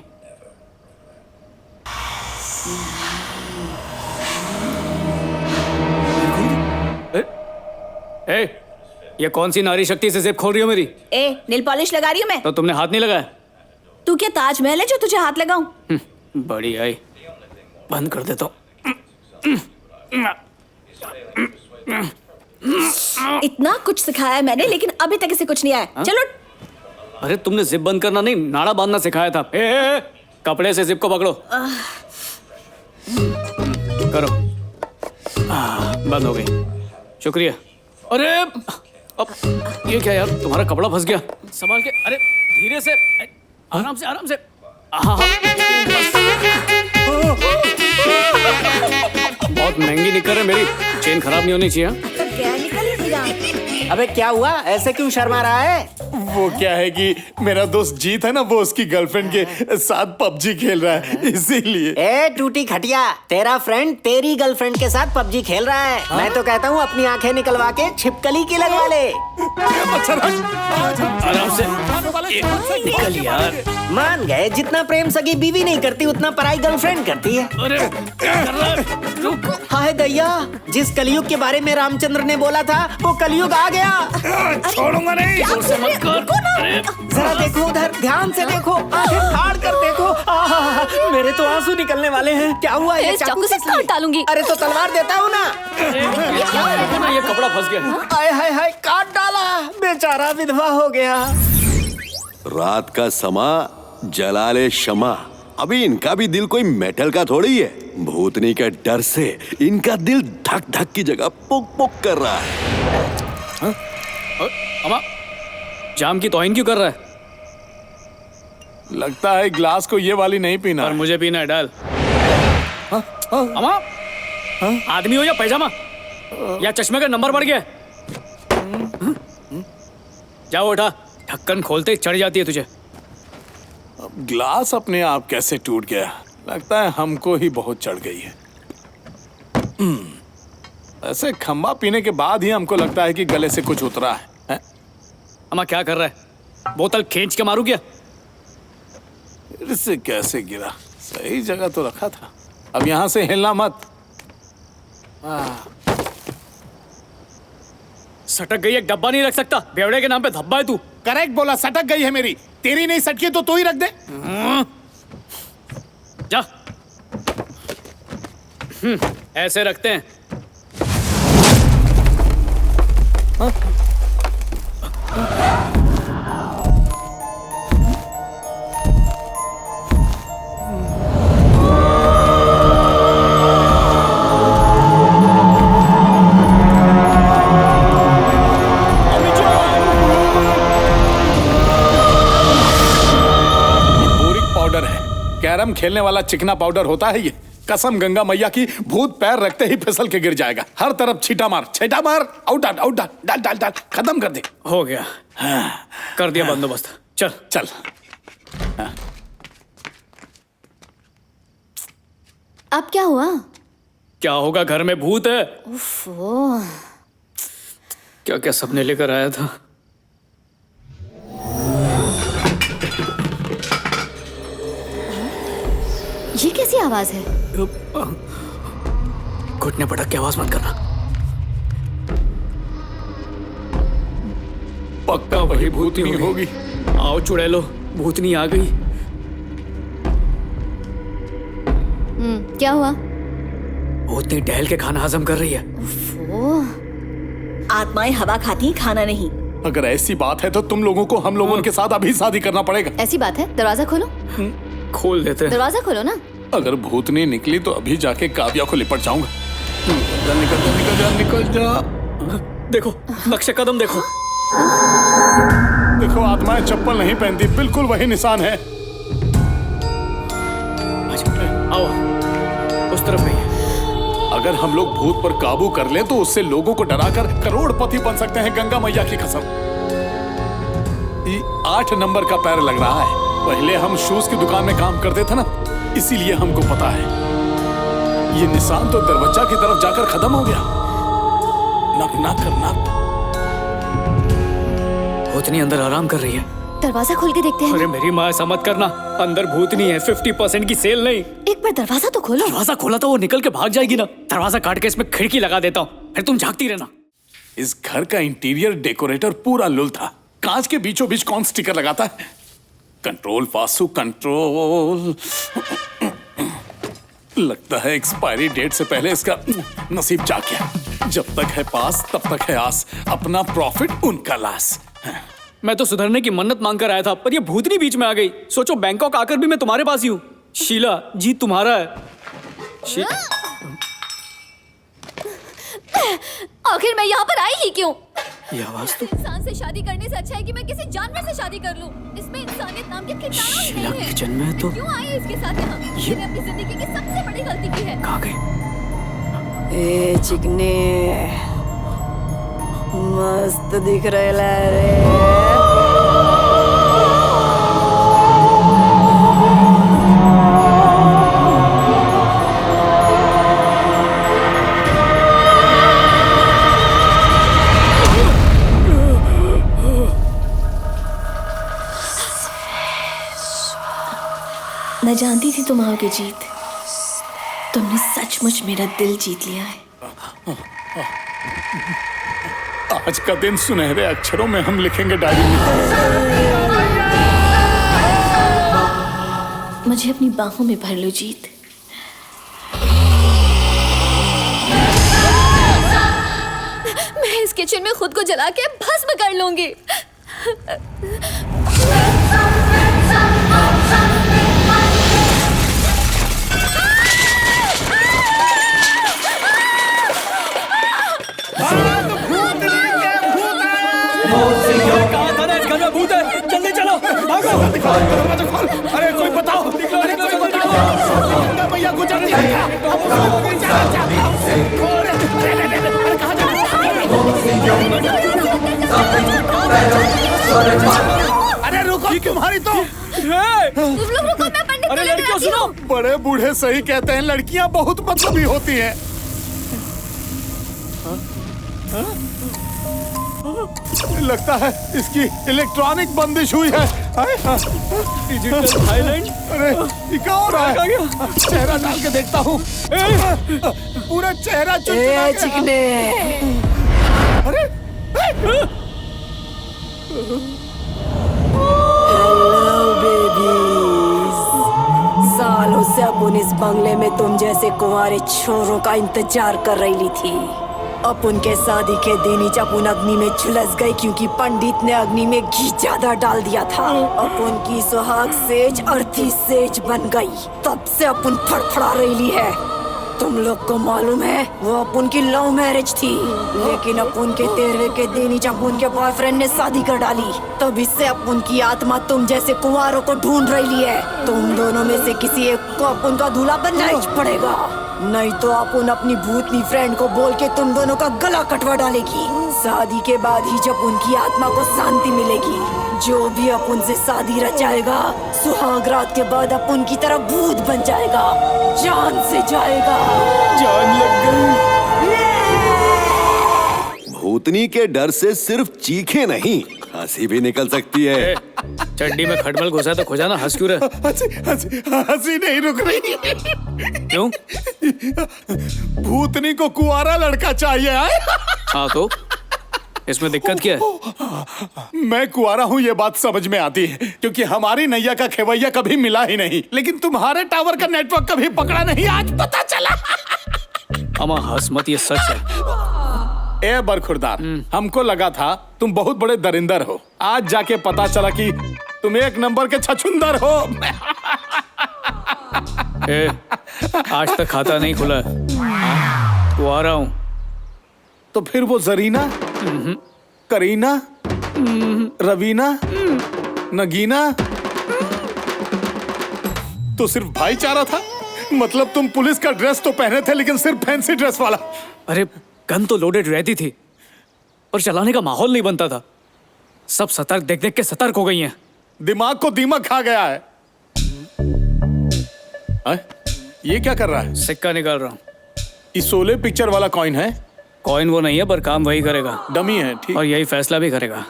ए, ये कौन सी नारी शक्ति से जेब खोल रही हो मेरी? ए, नेल पॉलिश लगा रही हूँ मैं। तो तुमने हाथ नहीं लगाया? तू क्या ताजमहल है जो तुझे हाथ लगाऊं? बड़ी आई, बंद कर देता हूँ। इतना कुछ सिखाया है मैंने, लेकिन अभी तक इसे कुछ नहीं आया। चलो। अरे तुमने जिप बंद करना नहीं, नाड़ा बांधना सिखाया था। ए, कपड़े से जिप को पकड़ो। करो। बंद हो गई। शुक्रिया। अरे अब ये क्या यार, तुम्हारा कपड़ा फंस गया। संभाल के। अरे धीरे से, आराम से, आराम से। बहुत महंगी निकर है मेरी, चेन खराब नहीं होनी चाहिए। अबे क्या हुआ, ऐसे क्यों शर्मा रहा है? वो क्या है कि मेरा दोस्त जीत है ना, वो उसकी गर्लफ्रेंड के साथ पबजी खेल रहा है, इसीलिए। ए टूटी खटिया, तेरा फ्रेंड तेरी गर्लफ्रेंड के साथ पबजी खेल रहा है। हाँ? मैं तो कहता हूँ अपनी आंखें निकलवा के छिपकली की लगवा ले। आराम से निकल यार। मान गए, जितना प्रेम सगी बीवी नहीं करती उतना पराई गर्लफ्रेंड करती है। अरे क्या कर रहा है? रुक। हाय दैया, जिस कलयुग के बारे में रामचंद्र ने बोला था वो कलयुग आ गया। छोड़ूंगा नहीं। जोर से मत कर। जरा देखो उधर, ध्यान से देखो, आंखें फाड़ कर देखो। मेरे तो आंसू निकलने वाले हैं। क्या हुआ? ये चाकू से काट डालूंगी। अरे तो तलवार देता हूँ ना। ये कपड़ा फंस गया। हाय हाय हाय, काट डाला, बेचारा विधवा हो गया। रात का समा जलाले शमा। अभी इनका भी दिल कोई मेटल का थोड़ी है। भूतनी के डर से इनका दिल धक धक की जगह पुक पुक कर रहा है। अमा, जाम की तौहीन क्यों कर रहा है? लगता है ग्लास को ये वाली नहीं पीना। और मुझे पीना है, डाल। अमा, आदमी हो या पैजामा, या चश्मे का नंबर बढ़ गया? जाओ उठा, ढक्कन खोलते चढ़ जाती है तुझे। अब ग्लास अपने आप कैसे टूट गया? लगता है हमको ही बहुत चढ़ गई है। ऐसे खंबा पीने के बाद ही हमको लगता है कि गले से कुछ उतरा है। अमा क्या कर रहा है? बोतल खींच के मारू क्या? इससे कैसे गिरा? सही जगह तो रखा था। अब यहाँ से हिलना मत। सटक गई एक डब्बा नहीं रख सकता। बेवड़े के नाम पे धब्बा है तू। करेक्ट बोला, सटक गई है मेरी। तेरी नहीं सटकी तो तू ही रख दे। जा। ऐसे रखते हैं। कैरम खेलने वाला चिकना पाउडर होता है ये। कसम गंगा मैया की, भूत पैर रखते ही फिसल के गिर जाएगा। हर तरफ छीटा मार, छीटा मार, आउट आउट डाल डाल डाल डाल, खत्म कर दे। हो गया। कर दिया बंदोबस्त। चल चल। अब क्या हुआ? क्या होगा, घर में भूत है। उफ़ो। क्या क्या सपने लेकर आया था। ये कैसी आवाज है? घुटने पटक के आवाज मत करना। पक्का वही भूतनी होगी। आओ चुड़ैलो, भूतनी आ गई। क्या हुआ? भूतनी टहल के खाना हजम कर रही है। आत्माएं हवा खाती, खाना नहीं। अगर ऐसी बात है तो तुम लोगों को हम लोगों के साथ अभी शादी करना पड़ेगा। ऐसी बात है? दरवाजा खोलो। खोल देते हैं। दरवाजा खोलो ना। अगर भूतनी निकली तो अभी जाके काव्या को लिपट जाऊंगा। निकल जा। देखो नक्शे कदम देखो। देखो आत्माएं चप्पल नहीं पहनती, बिल्कुल वही निशान है। आओ उस तरफ नहीं। अगर हम लोग भूत पर काबू कर लें तो उससे लोगों को डराकर करोड़पति बन सकते हैं, गंगा मैया की कसम। 8 नंबर का पैर लग रहा है। पहले हम शूज की दुकान में काम करते थे ना, इसीलिए हमको पता है। ये निशान तो दरवाजा की तरफ जाकर खत्म हो गया। नक नक कर नक। भूतनी अंदर आराम कर रही है। दरवाजा खोल के देखते हैं। अरे मेरी माँ, ऐसा मत करना। अंदर भूतनी है, 50% की सेल नहीं। एक बार दरवाजा तो खोलो। दरवाजा खोला तो वो निकल के भाग जाएगी ना। दरवाजा काट के इसमें खिड़की लगा देता हूँ, फिर तुम झांकती रहना। इस घर का इंटीरियर डेकोरेटर पूरा लुल था। कांच के बीचों बीच कौन स्टिकर लगाता है? Control Pasu control. लगता है एक्सपायरी डेट से पहले इसका नसीब जाग गया। जब तक है पास तब तक है आस, अपना प्रॉफिट उनका लॉस। मैं तो सुधरने की मन्नत मांग कर आया था, पर ये भूतनी बीच में आ गई। सोचो बैंकॉक आकर भी मैं तुम्हारे पास ही हूँ। शीला, जीत तुम्हारा है। आखिर मैं यहाँ पर आई ही क्यों? ये आवाज तो इंसान से शादी करने से अच्छा है कि मैं किसी जानवर से शादी कर लूं। इसमें इंसानियत नाम के कीटाणु ही नहीं है। किचन में तो क्यों आई इसके साथ यहाँ? मैंने अपनी जिंदगी की सबसे बड़ी गलती की है। कहाँ गई? ए चिकने, मस्त दिख रहा रे। मैं जानती थी तुम आओगे जीत। तुमने सचमुच मेरा दिल जीत लिया है। आज का दिन सुनहरे अक्षरों में हम लिखेंगे डायरी में। मुझे अपनी बाहों में भर लो जीत। मैं इस किचन में खुद को जला के भस्म कर लूंगी। कहाँ था ना? इस घर में भूत है। जल्दी चलो, भागो। अरे कोई बताओ, अरे कोई बताओ। गंगा मैया गुजर रही है। अरे रुको, तुम्हारी तो। तुम लोग रुको, मैं पंडित को लेकर आती हूँ। बड़े बूढ़े सही कहते हैं, लड़कियां बहुत मतलबी होती हैं। लगता है इसकी इलेक्ट्रॉनिक बंदिश हुई है। Digital Thailand. अरे ये क्या हो रहा है? चेहरा डाल के देखता हूँ। पूरा चेहरा चिकने। अरे हेलो बेबीज। सालों से अपन इस बंगले में तुम जैसे कुंवारे छोरों का इंतजार कर रही थी। अपन के शादी के दिन ही अपन अग्नि में झुलस गई, क्योंकि पंडित ने अग्नि में घी ज्यादा डाल दिया था। अपन की सुहाग सेज अर्थी सेज बन गई। तब से अपन फड़फड़ा रही है। तुम लोग को मालूम है वो अपन की लव मैरिज थी, लेकिन अपन के 13वें के दिन ही जब उनके बॉयफ्रेंड ने शादी कर डाली, तब इससे अपन की आत्मा तुम जैसे कुंवारों को ढूंढ रही है। तुम दोनों में से किसी एक को अपन का दूल्हा बनना ही पड़ेगा, नहीं तो अपन अपनी भूतनी फ्रेंड को बोल के तुम दोनों का गला कटवा डालेगी। शादी के बाद ही जब उनकी आत्मा को शांति मिलेगी। जो भी अपन से शादी रचाएगा, सुहाग रात के बाद अपन की तरह भूत बन जाएगा, जान से जाएगा। जान लग गई। भूतनी के डर से सिर्फ चीखे नहीं, हंसी भी निकल सकती है। चड्डी में खटमल घुसा तो खुजा ना, हंस क्यों रहा? हंसी नहीं रुक रही। क्यों? भूतनी को कुंवारा लड़का चाहिए। हाँ तो इसमें दिक्कत क्या है? मैं कुंवारा हूँ ये बात समझ में आती है, क्योंकि हमारी नैया का खेवैया कभी मिला ही नहीं, लेकिन तुम्हारे टावर का नेटवर्क कभी पकड़ा नहीं, आज पता चला। अमा हंस मत, ये सच है। ए बरखुरदार, हमको लगा था तुम बहुत बड़े दरिंदर हो। आज जाके पता चला कि तुम एक नंबर के छछुंदर हो। ए, आज तक खाता नहीं खुला है। तो आ रहा हूँ। तो फिर वो जरीना, करीना, रवीना, नगीना तो सिर्फ भाईचारा था। मतलब तुम पुलिस का ड्रेस तो पहने थे लेकिन सिर्फ फैंसी ड्रेस वाला। अरे गन तो लोडेड रहती थी और चलाने का माहौल नहीं बनता था। सब सतर्क देख देख के सतर्क हो गई हैं। दिमाग को दीमक खा गया है। ये क्या कर रहा है? सिक्का निकाल रहा हूँ। इस शोले पिक्चर वाला कॉइन है? कॉइन वो नहीं है पर काम वही करेगा। डमी है, ठीक। और यही फैसला भी करेगा।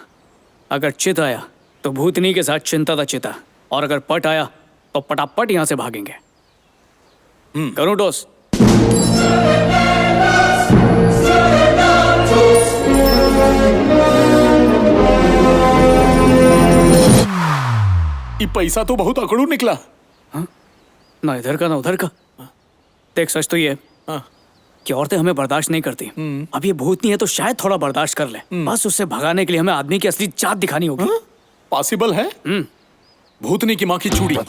अगर चित आया तो भूतनी के साथ चिंता था चिता, और अगर पट आया तो पटापट यहाँ से भागेंगे। करूँ टॉस? ये पैसा तो बहुत अकड़ू निकला। हाँ? ना इधर का ना उधर का। देख सच तो ये कि औरतें हमें बर्दाश्त नहीं करती। अब ये भूतनी है तो शायद थोड़ा बर्दाश्त कर ले। बस उससे भगाने के लिए हमें आदमी की असली जात दिखानी होगी। पॉसिबल है? भूतनी की माँ की चूड़ी। अरे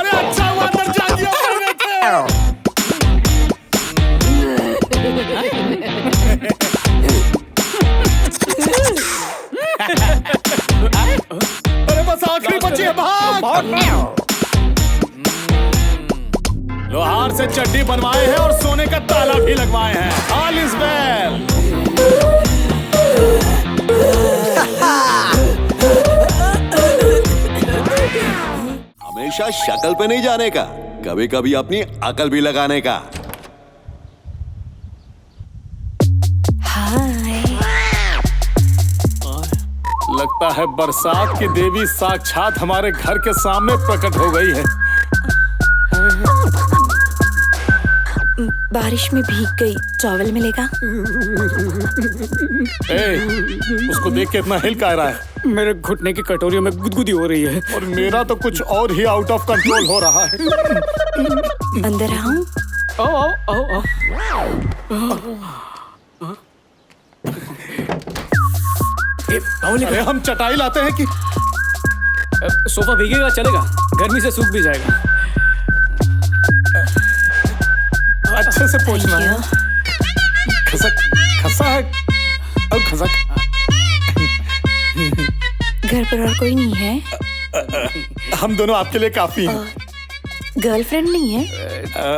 अच्छा हुआ अंदर जा दिया मैंने तो। अरे बस आखिरी बची है, भाग। लोहार से चड्डी बनवाए हैं और सोने का ताला भी लगवाए हैं। All is well. हमेशा शक्ल पे नहीं जाने का, कभी कभी अपनी अकल भी लगाने का। लगता है बरसात की देवी साक्षात हमारे घर के सामने प्रकट हो गई है। बारिश में भीग गई, टॉवल मिलेगा? उसको देख के इतना हिल का रहा है। मेरे घुटने की कटोरियों में गुदगुदी हो रही है। और मेरा तो कुछ और ही आउट ऑफ कंट्रोल हो रहा है। अंदर आऊं? आओ आओ आओ। अरे हम चटाई लाते हैं कि सोफा भीगेगा चलेगा, गर्मी से सूख भी जाएगा। अच्छे से पोंछना है। खसक खसा है और खसक। घर पर और कोई नहीं है? हम दोनों आपके लिए काफी हैं। गर्लफ्रेंड नहीं है?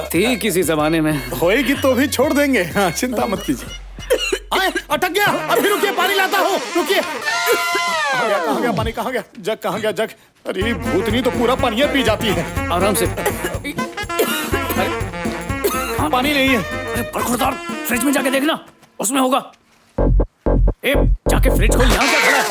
थी किसी जमाने में। होएगी तो भी छोड़ देंगे। हाँ, चिंता मत कीजिए। अटक गया, अभी रुकिए, पानी लाता हूँ, रुकिए। कहाँ गया पानी, कहाँ गया जग, कहाँ गया जग? अरे भूतनी तो पूरा पानी पी जाती है। आराम से। पानी नहीं है। अरे बरखुरदार, फ्रिज में जाके देखना, उसमें होगा। ए, जाके फ्रिज खोल, यहाँ क्या खड़ा है?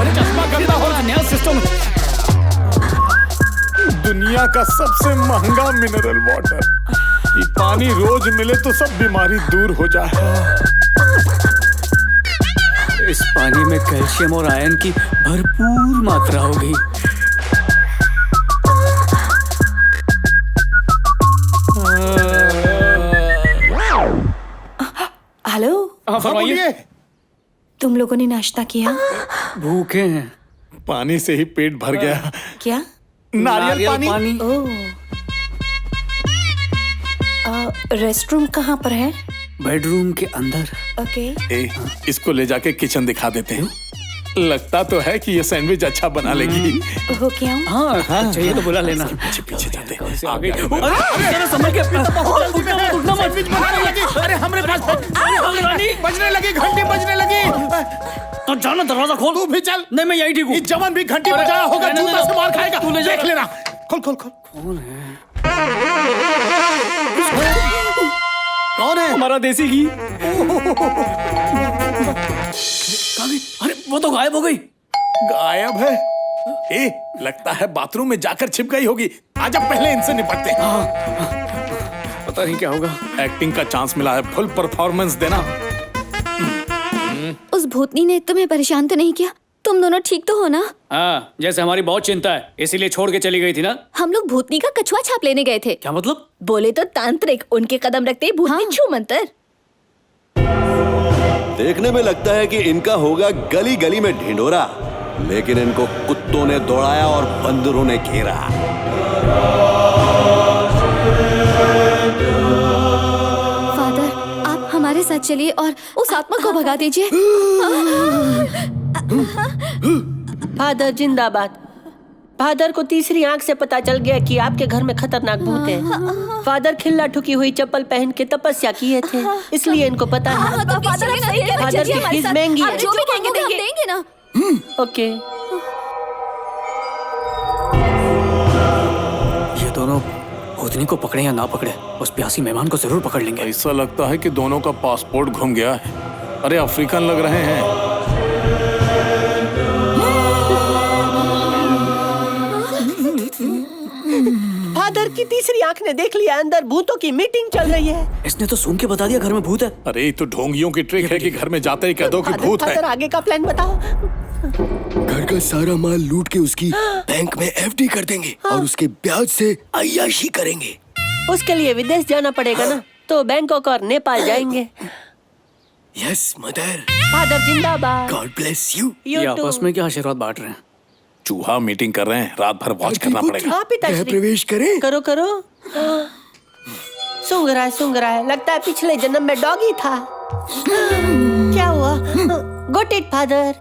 चश्मा गंदा हो रहा, नया सिस्टम। दुनिया का सबसे महंगा मिनरल वाटर। ये पानी रोज मिले तो सब बीमारी दूर हो जाए। इस पानी में कैल्शियम और आयरन की भरपूर मात्रा होगी। हेलो। हाँ, फरमाइए। तुम लोगों ने नाश्ता किया? भूखे हैं। पानी से ही पेट भर गया। क्या? नारियल पानी। रेस्टरूम कहाँ पर है? बेडरूम के अंदर। ओके। इसको ले जाके किचन दिखा देते हैं। लगता तो है कि ये सैंडविच अच्छा बना लेगी। हो क्या? हाँ, चाहिए तो बुला लेना। पीछे पीछे जाते हैं। अरे हमारे पास बजने लगी, घंटी बजने लगी। तो जाना, दरवाजा खोल। तू भी चल। नहीं, मैं यही ठीक हूँ। जवान भी घंटी बजाया होगा, जूता से मार खाएगा। तू ले जा। देख लेना। खोल खोल खोल। कौन है? कौन है? हमारा देसी घी। अरे वो तो गायब हो गई। गायब है? लगता है बाथरूम में जाकर छिप गई होगी। आजा पहले इनसे निपटते हैं। पता नहीं क्या होगा। एक्टिंग का चांस मिला है, फुल परफॉर्मेंस देना। उस भूतनी ने तुम्हें परेशान तो नहीं किया? तुम दोनों ठीक तो हो ना? हाँ, जैसे हमारी बहुत चिंता है इसीलिए छोड़ के चली गई थी ना। हम लोग भूतनी का कछुआ छाप लेने गए थे। क्या मतलब? बोले तो तांत्रिक, उनके कदम रखते ही भूतनी छू मंतर। देखने में लगता है कि इनका होगा गली गली में ढिंढोरा, लेकिन इनको कुत्तों ने दौड़ाया और बंदरों ने घेरा। फादर, आप हमारे साथ चलिए और उस आत्मा को भगा दीजिए। फादर जिंदाबाद। फादर को तीसरी आंख से पता चल गया कि आपके घर में खतरनाक भूत है। फादर खिल्ला ठुकी हुई चप्पल पहन के तपस्या किए थे, इसलिए इनको पता है। फादर की फीस महंगी है। जो भी कहेंगे देंगे ना। ओके। ये दोनों भूतनी को पकड़े या ना पकड़े, उस प्यासी मेहमान को जरूर पकड़ लेंगे। ऐसा लगता है कि दोनों का पासपोर्ट घूम गया है। अरे अफ्रीकन लग रहे हैं। फादर की तीसरी आंख ने देख लिया, अंदर भूतों की मीटिंग चल रही है। इसने तो सूंघ के बता दिया घर में भूत है। अरे ये तो ढोंगियों की ट्रिक है कि घर में जाते ही कह दो कि भूत है। फादर आगे का प्लान बताओ। घर का सारा माल लूट के उसकी बैंक में एफडी कर देंगे और उसके ब्याज से अय्याशी करेंगे। उसके लिए विदेश जाना पड़ेगा ना, तो बैंकॉक और नेपाल जाएंगे। Yes mother. फादर जिंदाबाद। God bless you. ये आपस में क्या आशीर्वाद बांट रहे हैं? चूहा मीटिंग कर रहे हैं, रात भर वॉच करना पड़ेगा। हाँ पिताश्री, प्रवेश करें। करो करो। सूंघ रहा है, लगता है पिछले जन्म में डॉगी था। क्या हुआ? Good it father.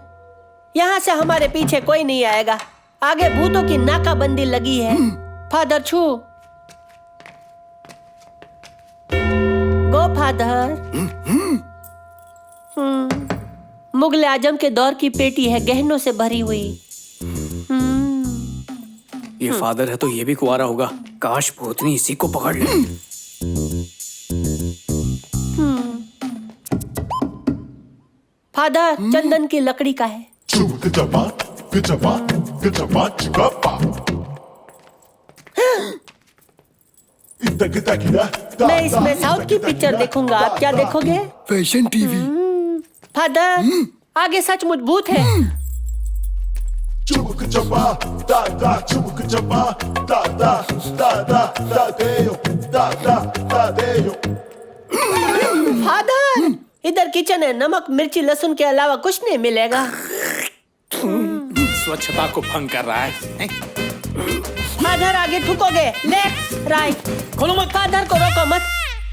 यहाँ से हमारे पीछे कोई नहीं आएगा, आगे भूतों की नाकाबंदी लगी है। फादर छू। गो फादर। मुगल आजम के दौर की पेटी है, गहनों से भरी हुई। ये फादर है तो ये भी कुआरा होगा। काश भूतनी इसी को पकड़ ले। फादर चंदन की लकड़ी का है। मैं इसमें साउथ की पिक्चर देखूंगा, आप क्या देखोगे? Fashion TV. फादर आगे सचमुच भूत है। फादर इधर किचन है, नमक मिर्ची लहसुन के अलावा कुछ नहीं मिलेगा। स्वच्छता को भंग कर रहा है। फादर आगे ठुकोगे, लेफ्ट राइट। खोलो मत। फादर को रोको मत।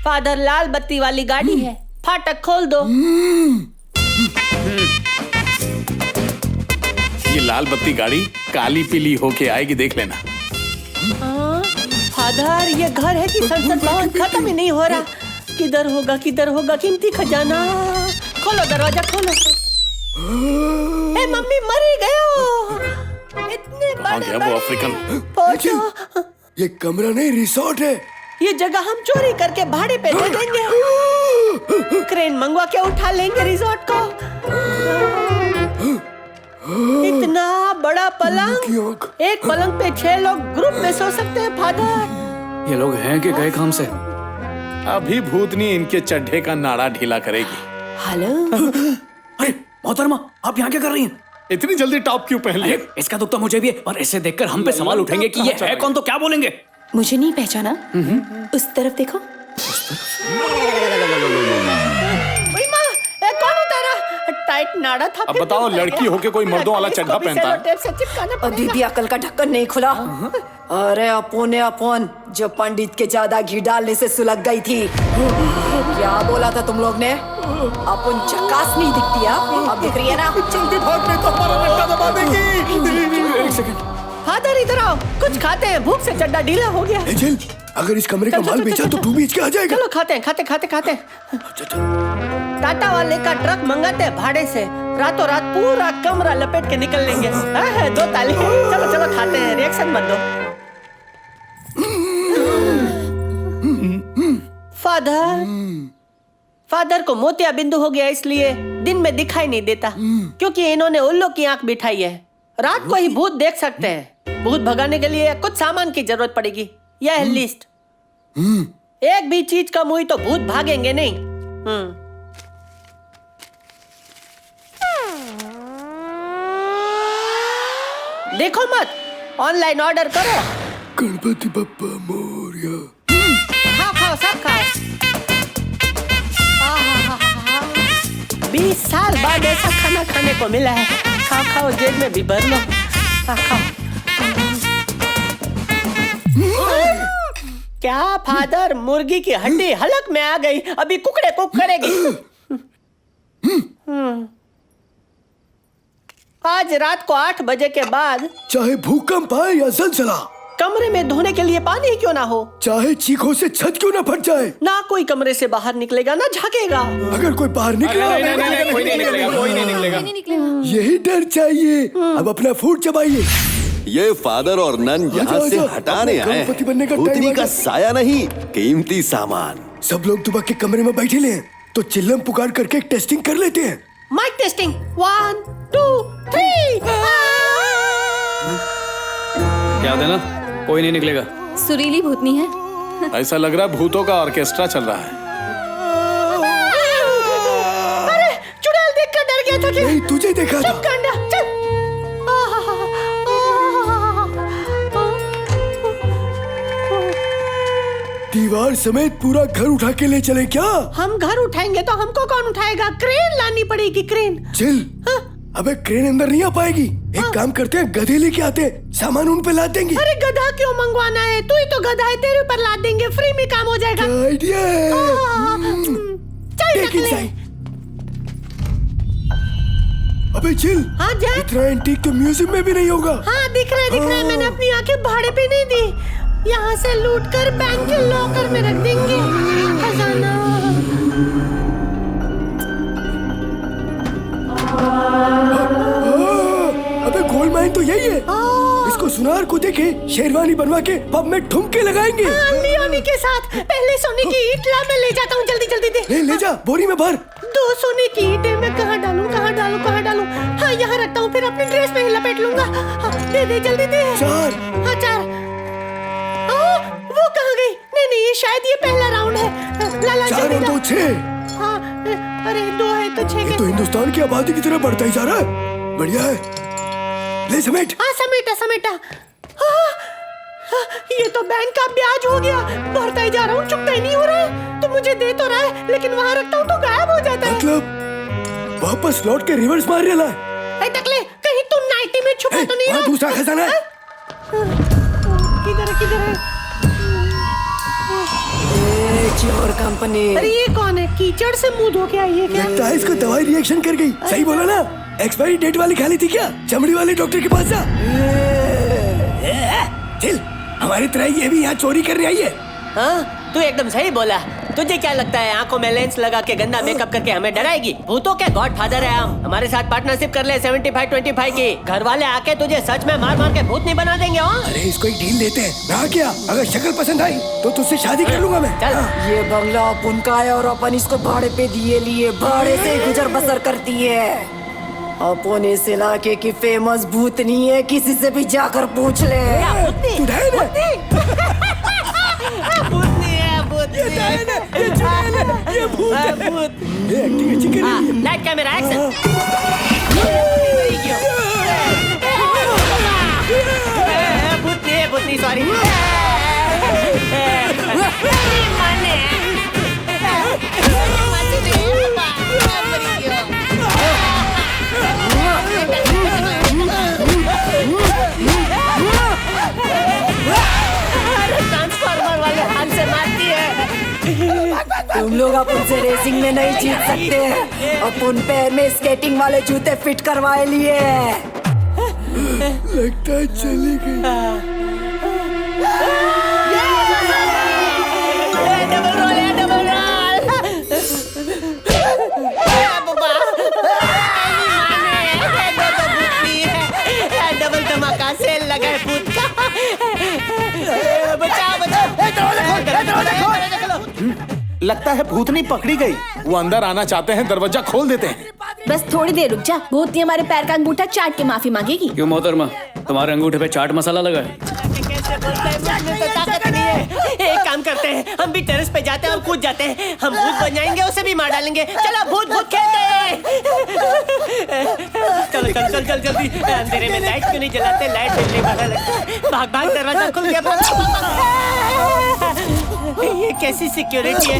फादर लाल बत्ती वाली गाड़ी है, फाटक खोल दो। ये लाल बत्ती गाड़ी काली पीली होके आएगी, देख लेना। फादर ये घर है कि संसद भवन, खत्म ही नहीं हो रहा। किधर होगा कीमती खजाना? खोलो दरवाजा खोलो। ए मम्मी मर ही गए हो। इतने बड़े वो अफ्रीकन। ये कमरा नहीं रिसोर्ट है। ये जगह हम चोरी करके भाड़े पे दे देंगे। क्रेन मंगवा के उठा लेंगे रिसोर्ट को। इतना बड़ा पलंग, एक पलंग पे 6 लोग ग्रुप में सो सकते हैं। फादर ये लोग हैं कि गए काम से? अभी भूतनी इनके चड्ढे का नाड़ा ढीला करेगी। हेलो। अरे मोहतरमा, आप यहाँ क्या कर रही हैं? इतनी जल्दी टॉप क्यों पहन लिए? इसका दुख तो मुझे भी है, पर इसे देखकर हम पे सवाल उठेंगे कि ये है कौन, तो क्या बोलेंगे? मुझे नहीं पहचाना? उस तरफ देखो। कौन उतारा? टाइट नाड़ा था। अब बताओ, लड़की होके कोई मर्दों वाला चड्ढा पहनता है? टेप से चिपकाना पड़ेगा। दीदी अकल का ढक्कन नहीं खुला। अरे अपन जो पंडित के ज्यादा घी डालने से सुलग गई थी। क्या बोला था तुम लोग ने? अपन चकास नहीं दिखती है, अब दिख रही है ना? जल्दी भाग, नहीं तो हमारा रट्टा दबा देगी। एक सेकंड। फादर इधर आओ, कुछ खाते हैं, भूख से चड्डा ढीला हो गया। एंजल, अगर इस कमरे का माल बेचा तो तू बेच के आ जाएगा। चलो खाते हैं। टाटा वाले का ट्रक मंगाते हैं भाड़े से, रातों रात पूरा कमरा लपेट के निकल लेंगे। 2 ताली। चलो खाते हैं, रिएक्शन मत दो। फादर को मोतिया बिंदु हो गया, इसलिए दिन में दिखाई नहीं देता, क्योंकि इन्होंने उल्लू की आंख बिठाई है। रात को ही भूत देख सकते हैं। भूत भगाने के लिए कुछ सामान की जरूरत पड़ेगी। यह है लिस्ट। एक भी चीज कम हुई तो भूत भागेंगे नहीं। देखो मत, ऑनलाइन ऑर्डर करो। गणपति बप्पा मोरया। खाओ खाओ सब खाओ। 20 साल बाद ऐसा खाना खाने को मिला है। खाओ खाओ, जेब में भी भर लो। खाओ। क्या फादर, मुर्गी की हड्डी हलक में आ गई, अभी कुकड़े कुक करेगी। आज रात को 8 बजे के बाद, चाहे भूकंप आए या ज़लज़ला, कमरे में धोने के लिए पानी ही क्यों ना हो, चाहे चीखों से छत क्यों ना फट जाए, ना कोई कमरे से बाहर निकलेगा ना झांकेगा। अगर कोई बाहर निकलेगा, कोई नहीं निकलेगा। यही डर चाहिए। अब अपना फूड चबाइए। ये फादर और नन यहाँ से हटाने आए हैं। गणपति बनने का टाइम भूतनी आ का गया। साया नहीं, कीमती सामान। सब लोग दुबा के कमरे में बैठे ले, तो चिल्लम पुकार करके एक टेस्टिंग कर लेते हैं। Mic testing 1 2 3। याद है ना, कोई नहीं निकलेगा। सुरीली भूतनी है। ऐसा लग रहा है भूतों का ऑर्केस्ट्रा चल रहा है। अरे चुड़ैल देखकर डर गया था क्या? नहीं, तुझे देखा था। चुप गांडा, चल। दीवार समेत पूरा घर उठा के ले चले क्या? हम घर उठाएंगे तो हमको कौन उठाएगा? क्रेन लानी पड़ेगी, क्रेन। चिल। अबे क्रेन अंदर नहीं आ पाएगी। एक काम करते हैं, गधे लेके आते हैं, सामान उन पे लाद देंगे। अरे गधा क्यों मंगवाना है? तू ही तो गधा है, तेरे ऊपर लाद देंगे, फ्री में काम हो जाएगा। क्या आइडिया है? चल टेक टकले। इनसाइड। अबे चिल। हाँ जा। इतना एंटीक तो म्यूजियम में भी नहीं होगा। हाँ दिख रहा है। मैंने अपनी आंखें भाड़े पे नहीं दी। यहाँ से लूट कर बैंक के लॉकर में रख देंगे खजाना। अबे गोल्ड माइन तो यही है। इसको सुनार को देखे शेरवानी बनवा के पब में ठुमके लगाएंगे। लियोनी के साथ। पहले सोने की ईंट ला, मैं ले जाता हूँ, जल्दी जल्दी दे। ले जा, बोरी में भर। 2 सोने की ईंटें मैं कहाँ डालूं? हाँ यहाँ रखता हूँ, फिर अपनी ड्रेस में ही लपेट लूंगा। हाँ, दे जल्दी दे। 4। हाँ 4। वो कहाँ गई? नहीं, ये शायद ये पहला राउंड है। ला 4 और 2 6। हाँ, अरे 2 है तो 6 ये तो हिंदुस्तान की आबादी की तरह बढ़ता ही जा रहा है। बढ़िया है। ले समेट। हाँ समेटा। ये तो बैंक का ब्याज हो गया। बढ़ता ही जा रहा हूँ, चुकता ही नहीं हो रहा है। तो मुझे दे तो रहा है, लेकिन वहाँ रखता हूँ तो गायब हो जाता है। मतलब वापस लौट के रिवर्स मार रहा है। टकले, कहीं तू नाइटी में छुपा तो नहीं रहा? दूसरा खजाना है। किधर है? चोर कंपनी। अरे ये कौन है? कीचड़ से मुंह धो के आई है क्या? लगता है इसको दवाई रिएक्शन कर गई। सही बोला ना? एक्सपायरी डेट वाली खा ली थी क्या? चमड़ी वाले डॉक्टर के पास जा। चल, हमारी तरह ये भी यहाँ चोरी करने आई है। हाँ, तू एकदम सही बोला। तुझे क्या लगता है आंखों में लेंस लगा के गंदा मेकअप करके हमें डराएगी? भूतों के गॉड फादर है हम। हमारे साथ पार्टनरशिप कर ले 75-25 की। घर वाले आके तुझे सच में मार के भूत नहीं बना देंगे। अरे इसको एक डील देते हैं ना क्या? अगर शक्ल पसंद आई तो तुझसे शादी कर लूंगा मैं। चल। ये बंगला अपन का है और अपन इसको भाड़े पे दिए लिए भाड़े से गुजर बसर करती है। अपन इस इलाके की फेमस भूतनी है, किसी से भी जाकर पूछ ले। तू डायन है? ये भूत है। ये एक्टिंग अच्छी कर रही है। Light camera action. भूतनी सॉरी। ट्रांसफार्मर वाले हाथ से मारती है। तुम लोग अपन से रेसिंग में नहीं जीत सकते। अपन पैर में स्केटिंग वाले जूते फिट करवाए लिए। लगता है चली गई। Double role. डबल धमाका सेल लगा है भूत का। बचाओ। लगता है भूतनी पकड़ी गई। वो अंदर आना चाहते हैं, दरवाजा खोल देते हैं। बस थोड़ी देर रुक जा, भूतनी हमारे पैर का अंगूठा चाट के माफी मांगेगी। क्यों मोहतरमा, तुम्हारे अंगूठे पे चाट मसाला लगा है? से बोलता है, मुझमें तो ताकत नहीं है। एक काम करते हैं, हम भी टेरेस पे जाते हैं और कूद जाते हैं। हम भूत बन जाएंगे, उसे भी मार डालेंगे। चलो भूत भूत खेलते हैं। चलो चल चल चल जल्दी। अंधेरे में लाइट क्यों नहीं जलाते? लाइट जलने वाला लगता है। भाग भाग, दरवाजा खुल गया। ये कैसी सिक्योरिटी है?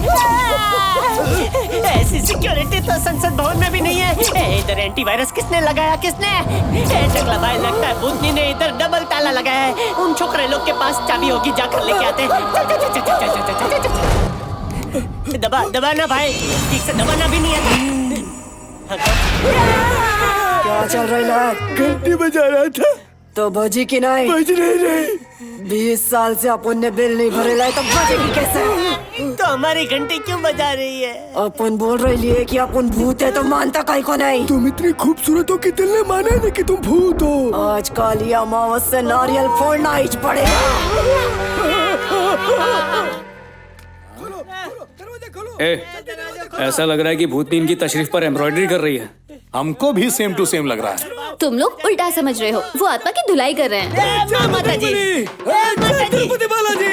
ऐसी सिक्योरिटी तो संसद भवन में भी नहीं है। इधर एंटीवायरस किसने लगाया? किसने? टकला भाई, लगता है भूतनी ने इधर डबल ताला लगाया है। उन छोकरे लोग के पास चाबी होगी, जाकर लेके आते हैं। दबा दबा ना भाई, ठीक से दबाना भी नहीं आता। क्या चल रहा है? घंटी बजा रहा था। तो बजी की नहीं? बज नहीं। 20 साल से अपन ने बिल नहीं भरे लाए, तो बजेगी कैसे? तो हमारी घंटी क्यों बजा रही है? अपन बोल रही है कि अपन भूत है, तो मानता कहीं को नहीं। तुम इतनी खूबसूरत हो कि दिल ने माना नहीं कि तुम भूत हो। आज काली अमावस से नारियल फोड़ना ही पड़ेगा। ऐसा लग रहा है कि भूतनी इनकी तशरीफ पर एम्ब्रॉयडरी कर रही है। हमको भी सेम टू सेम लग रहा है। तुम लोग उल्टा समझ रहे हो, वो आत्मा की धुलाई कर रहे हैं। माता जी, तिरुपति बालाजी,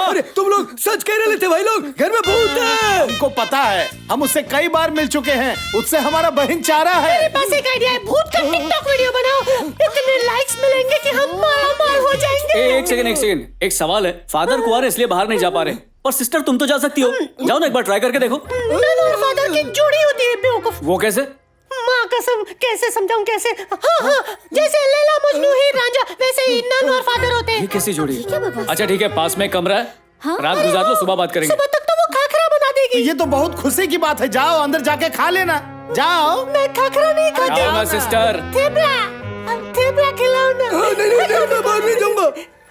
अरे तुम लोग सच कह रहे थे भाई, लोग घर में भूत है। हमको पता है, हम उससे कई बार मिल चुके हैं। उससे हमारा बहन चारा है। मेरे पास एक आइडिया है। भूत का टिकटॉक वीडियो बनाओ, इतने लाइक्स मिलेंगे कि हम मार हो जाएंगे। एक सेकंड, एक सवाल है। फादर कुंवार है इसलिए बाहर नहीं जा पा रहे, और सिस्टर तुम तो जा सकती हो। जाओ ना, एक बार ट्राई करके देखो। नन और फादर की जोड़ी होती है बेवकूफ। वो कैसे? माँ कसम, कैसे समझाऊं कैसे? हाँ, जैसे लैला मजनू हीर रांझा, वैसे ही नन और फादर होते हैं। ये कैसी जोड़ी? अच्छा ठीक है, पास में कमरा है। रात गुजार लो, सुबह बात करेंगे। सुबह तक तो वो खाखरा बना देगी। ये तो बहुत खुशी की बात है। जाओ अंदर जाके खा लेना। जाओ। मैं खाखरा नहीं खाती। आओ ना सिस्टर। थेपला खिलाओ ना। नहीं, मैं बाहर नहीं जाऊंगा।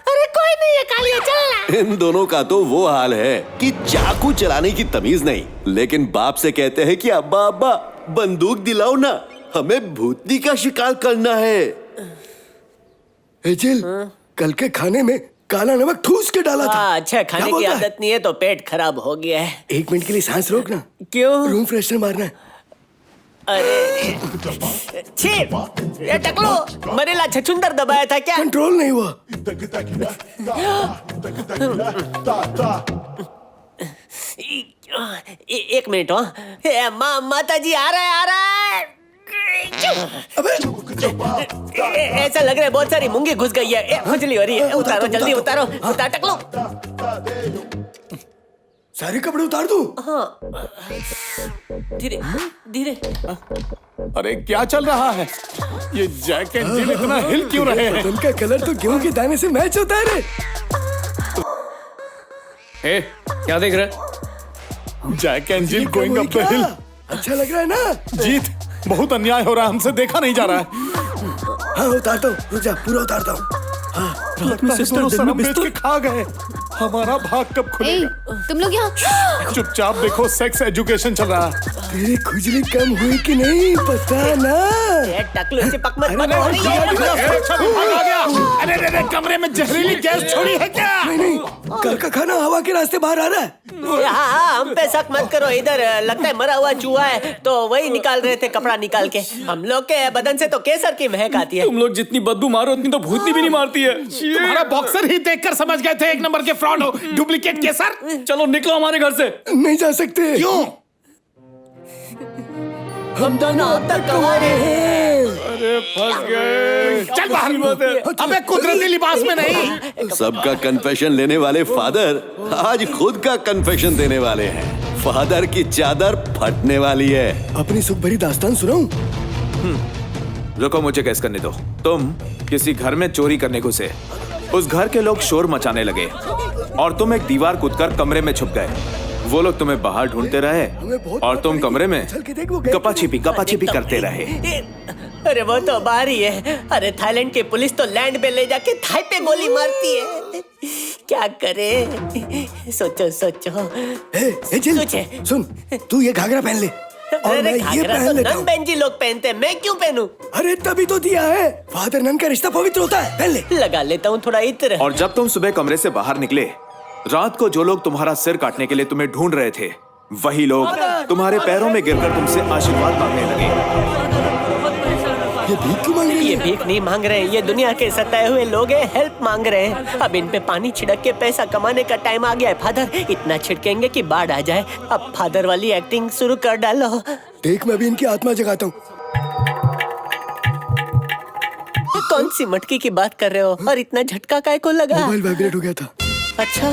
अरे कोई नहीं है, कालिया चलना। इन दोनों का तो वो हाल है कि चाकू चलाने की तमीज नहीं, लेकिन बाप से कहते हैं कि अब्बा अब्बा बंदूक दिलाओ ना, हमें भूतनी का शिकार करना है। एजिल, कल के खाने में काला नमक ठूस के डाला था। अच्छा, खाने की आदत नहीं है तो पेट खराब हो गया है। 1 मिनट के लिए सांस रोक ना। क्यों? रूम फ्रेशनर मारना है। अरे छी, ये टकलो, मरेला छछुंदर दबाया था क्या? कंट्रोल नहीं हुआ। एक मिनट हो। माता जी आ रहा है। ऐसा लग रहा है बहुत सारी मूंगी घुस गई है। खुजली हो रही है। उतारो जल्दी, उतारो। उतार टकलो। सारे कपड़े उतार दूं? हाँ, धीरे धीरे। अरे क्या चल रहा है? ये जैक एंड जिल इतना हिल क्यों रहे हैं? बदन का कलर तो गेहूं के दाने से मैच होता है रे। क्या देख रहे? Jack and Jill going up the hill. अच्छा लग रहा है ना? जीत, बहुत अन्याय हो रहा है, हमसे देखा नहीं जा रहा है। हाँ उतारता हूँ, रुक जा, पूरा उतारता हूँ। रात में सिस्टर सनम बेच के खा गए। हमारा भाग कब खुलेगा? तुम लोग यहाँ चुपचाप देखो, सेक्स एजुकेशन चल रहा है। तेरी खुजली कम हुई कि नहीं पता ना? टकलो चिपक मत। अरे कमरे में जहरीली गैस छोड़ी है क्या? नहीं, कल का खाना हवा के रास्ते बाहर आ रहा है। हाँ, हम पे शक मत करो। इधर लगता है मरा हुआ चूहा है, तो वही निकाल रहे थे कपड़ा निकाल के। हम लोग के बदन से तो केसर की महक आती है। तुम लोग जितनी बदबू मारो उतनी तो भूतनी भी नहीं मारती है। तुम्हारा बॉक्सर ही देखकर समझ गए थे एक नंबर के फ्रॉड हो, डुप्लीकेट केसर। चलो निकलो हमारे घर से। नहीं जा सकते। क्यों? हम दोनों अब तक कमारे हैं। अरे फंस गए। चल बाहर। अबे कुदरती लिबास में नहीं। सबका कन्फेशन लेने वाले फादर आज खुद का कन्फेशन देने वाले हैं। फादर की चादर फटने वाली है। अपनी सुख भरी दास्तान सुनाऊं? रुको, मुझे गैस करने दो। तुम किसी घर में चोरी करने घुसे, उस घर के लोग शोर मचाने लगे और तुम एक दीवार कूदकर कमरे में छुप गए। वो लोग तुम्हें बाहर ढूंढते रहे और तुम कमरे में गपा छिपी करते रहे। अरे वो तो बाहर ही है। अरे थाईलैंड की पुलिस तो लैंड पे ले जाके थाई पे गोली मारती है। क्या करे? सोचो सोचो। सुन, तू ये घाघरा पहन ले और मैं ये पहन लेता हूँ। नन बेंजी लोग पहनते हैं, मैं क्यों पहनूं? अरे तभी तो दिया है। फादर नन का रिश्ता पवित्र होता है। पहन ले। लगा लेता हूँ थोड़ा इत्र। और जब तुम सुबह कमरे से बाहर निकले, रात को जो लोग तुम्हारा सिर काटने के लिए तुम्हें ढूंढ रहे थे, वही लोग तुम्हारे पैरों में गिरकर तुमसे आशीर्वाद मांगने लगे। ये भीख क्यों मांग रही ये है? भीख नहीं मांग रहे, ये दुनिया के सताए हुए लोग हैं, हेल्प मांग रहे हैं। अब इन पे पानी छिड़क के पैसा कमाने का टाइम आ गया है फादर। इतना छिड़केंगे कि बाढ़ आ जाए। अब फादर वाली एक्टिंग शुरू कर डालो। देख मैं भी इनकी आत्मा जगाता हूँ। कौन सी मटकी की बात कर रहे हो और इतना झटका काय को लगा? मोबाइल वाइब्रेट हो गया था। अच्छा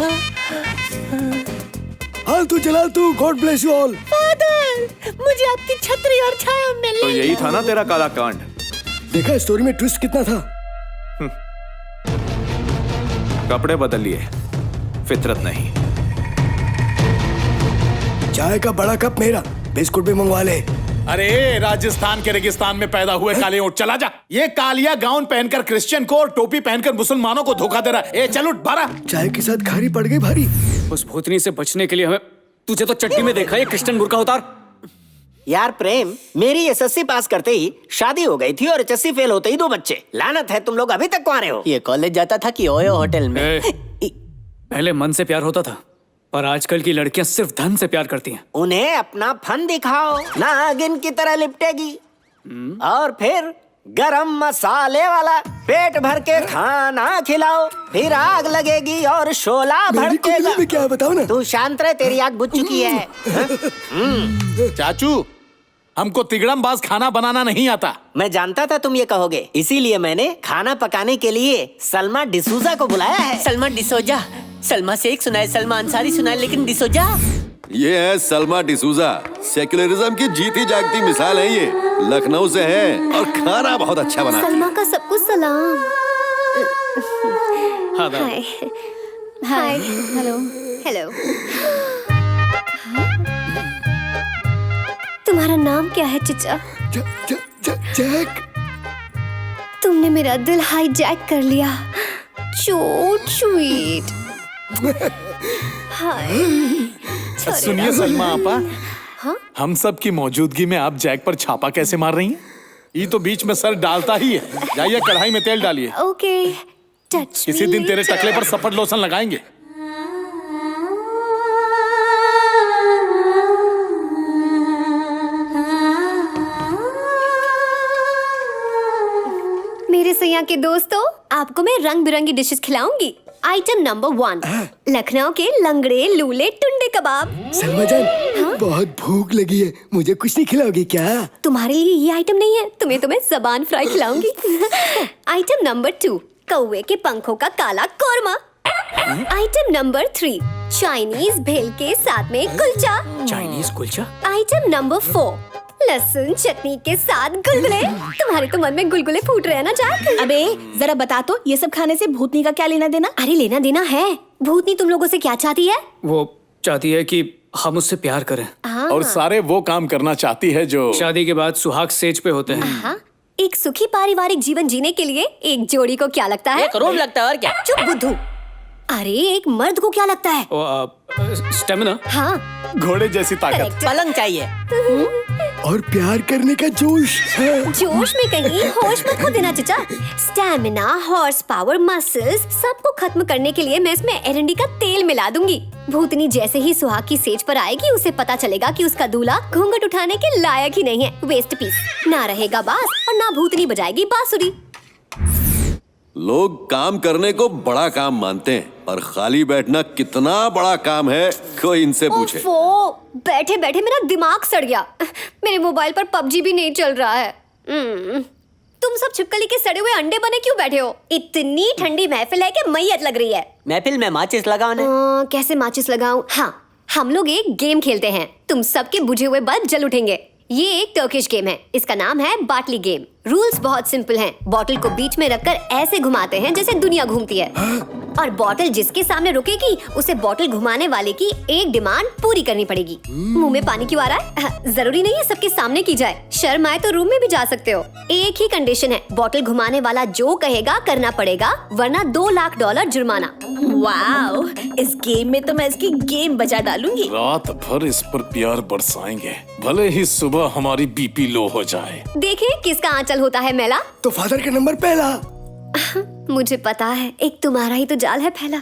हाल तू चला तू, God bless you all. Father, मुझे आपकी छतरी और छाया मिली। तो यही था ना तेरा काला कांड। देखा स्टोरी में ट्विस्ट कितना था। कपड़े बदल लिए, फितरत नहीं। चाय का बड़ा कप मेरा, बिस्कुट भी मंगवा ले। अरे राजस्थान के रेगिस्तान में पैदा हुए काले ऊंट, चला जा। ये कालिया गाउन पहनकर क्रिश्चियन को और टोपी पहनकर मुसलमानों को धोखा दे रहा है। ए चल उठ बारा। चाय के साथ खारी पड़ गई भारी। उस भूतनी से बचने के लिए हमें, तुझे तो चट्टी में देखा ये क्रिश्चियन बुर्का उतार। यार प्रेम, मेरी एसएससी पास करते ही शादी हो गई थी और एचएससी फेल होते ही 2 बच्चे। लानत है, तुम लोग अभी तक कुंवारे हो। ये कॉलेज जाता था कि ओयो होटल में? पहले मन से प्यार होता था, पर आजकल की लड़कियां सिर्फ धन से प्यार करती हैं। उन्हें अपना फन दिखाओ, नागिन की तरह लिपटेगी और फिर गरम मसाले वाला पेट भर के खाना खिलाओ, फिर आग लगेगी और शोला भड़केगा। क्या बताओ ना। तू शांत रह, तेरी आग बुझ चुकी है। चाचू, हमको तिगड़मबाज खाना बनाना नहीं आता। मैं जानता था तुम ये कहोगे, इसीलिए मैंने खाना पकाने के लिए सलमा डिसूजा को बुलाया है। सलमा डिसोजा? सलमा शेख सुनाए, सलमा अंसारी सुनाए, लेकिन डिसोजा? ये है सलमा डिसूजा। सेक्युलरिज्म की जीती जागती मिसाल है ये। लखनऊ से है और खाना बहुत अच्छा बना। सलमा का सबको सलाम। हाय हाय हेलो हेलो। तुम्हारा नाम क्या है चचा? जैक। तुमने मेरा दिल हाईजैक कर लिया। So sweet. हाय। सुनिए सलमा आपा, हाँ? हम सब की मौजूदगी में आप जैक पर छापा कैसे मार रही हैं? ये तो बीच में सर डालता ही है। जाइए कढ़ाई में तेल डालिए। ओके, टच किसी दिन तेरे टकले पर सफेद लोशन लगाएंगे। मेरे सैया के दोस्तों, आपको मैं रंग बिरंगी डिशेस खिलाऊंगी। आइटम नंबर 1, लखनऊ के लंगड़े लूले टुंडे कबाब। सलमा जान, बहुत भूख लगी है, मुझे कुछ नहीं खिलाओगी क्या? तुम्हारे लिए ये आइटम नहीं है, तुम्हें जबान फ्राई खिलाऊंगी। आइटम नंबर 2, कौवे के पंखों का काला कौरमा। आइटम नंबर 3, चाइनीज भेल के साथ में kulcha. Chinese kulcha? Item number 4, लहसुन चटनी के साथ गुलगुले। तुम्हारे तो मन में गुलगुले फूट रहे हैं ना जाक? अबे जरा बता तो, ये सब खाने से भूतनी का क्या लेना देना? अरे लेना देना है। भूतनी तुम लोगों से क्या चाहती है? वो चाहती है कि हम उससे प्यार करें। और सारे वो काम करना चाहती है जो शादी के बाद सुहाग सेज पे होते हैं। हाँ, एक सुखी पारिवारिक जीवन जीने के लिए एक जोड़ी को क्या लगता है? एक रूम लगता है और क्या? चुप बुद्धू। अरे एक मर्द को क्या लगता है? स्टेमिना। हाँ, घोड़े जैसी ताकत। पलंग चाहिए और प्यार करने का जोश। जोश में कहीं होश मत खो देना चचा। स्टैमिना, हॉर्स पावर, मसल्स सबको खत्म करने के लिए मैं इसमें एरंडी का तेल मिला दूंगी। भूतनी जैसे ही सुहाग की सेज पर आएगी, उसे पता चलेगा कि उसका दूल्हा घूंघट उठाने के लायक ही नहीं है। Waste piece. ना रहेगा बास और ना भूतनी बजाएगी बांसुरी। लोग काम करने को बड़ा काम मानते हैं, पर खाली बैठना कितना बड़ा काम है कोई इनसे पूछे। ओफो, बैठे बैठे मेरा दिमाग सड़ गया। मेरे मोबाइल पर पबजी भी नहीं चल रहा है। तुम सब छिपकली के सड़े हुए अंडे बने क्यों बैठे हो? इतनी ठंडी महफिल है कि मैयत लग रही है। महफिल में माचिस लगाओ ना। कैसे माचिस लगाऊं? हाँ, हम लोग एक गेम खेलते हैं। तुम सबके बुझे हुए बल्ब जल उठेंगे। ये एक टर्किश गेम है। इसका नाम है बाटली गेम। रूल्स बहुत सिंपल हैं। बॉटल को बीच में रखकर ऐसे घुमाते हैं जैसे दुनिया घूमती है, और बॉटल जिसके सामने रुकेगी उसे बॉटल घुमाने वाले की एक डिमांड पूरी करनी पड़ेगी। मुंह में पानी क्यों आ रहा है? जरूरी नहीं है सबके सामने की जाए। शर्म आए तो रूम में भी जा सकते हो। एक ही कंडीशन है, बॉटल घुमाने वाला जो कहेगा करना पड़ेगा, वरना $2 लाख जुर्माना। वाओ, इस गेम में तो मैं इसकी गेम बजा डालूंगी। रात भर इस पर प्यार बरसाएंगे, भले ही सुबह हमारी बीपी लो हो जाए। देखें किसका आंचल होता है मैला। तो फादर का नंबर पहला। मुझे पता है, एक तुम्हारा ही तो जाल है फैला।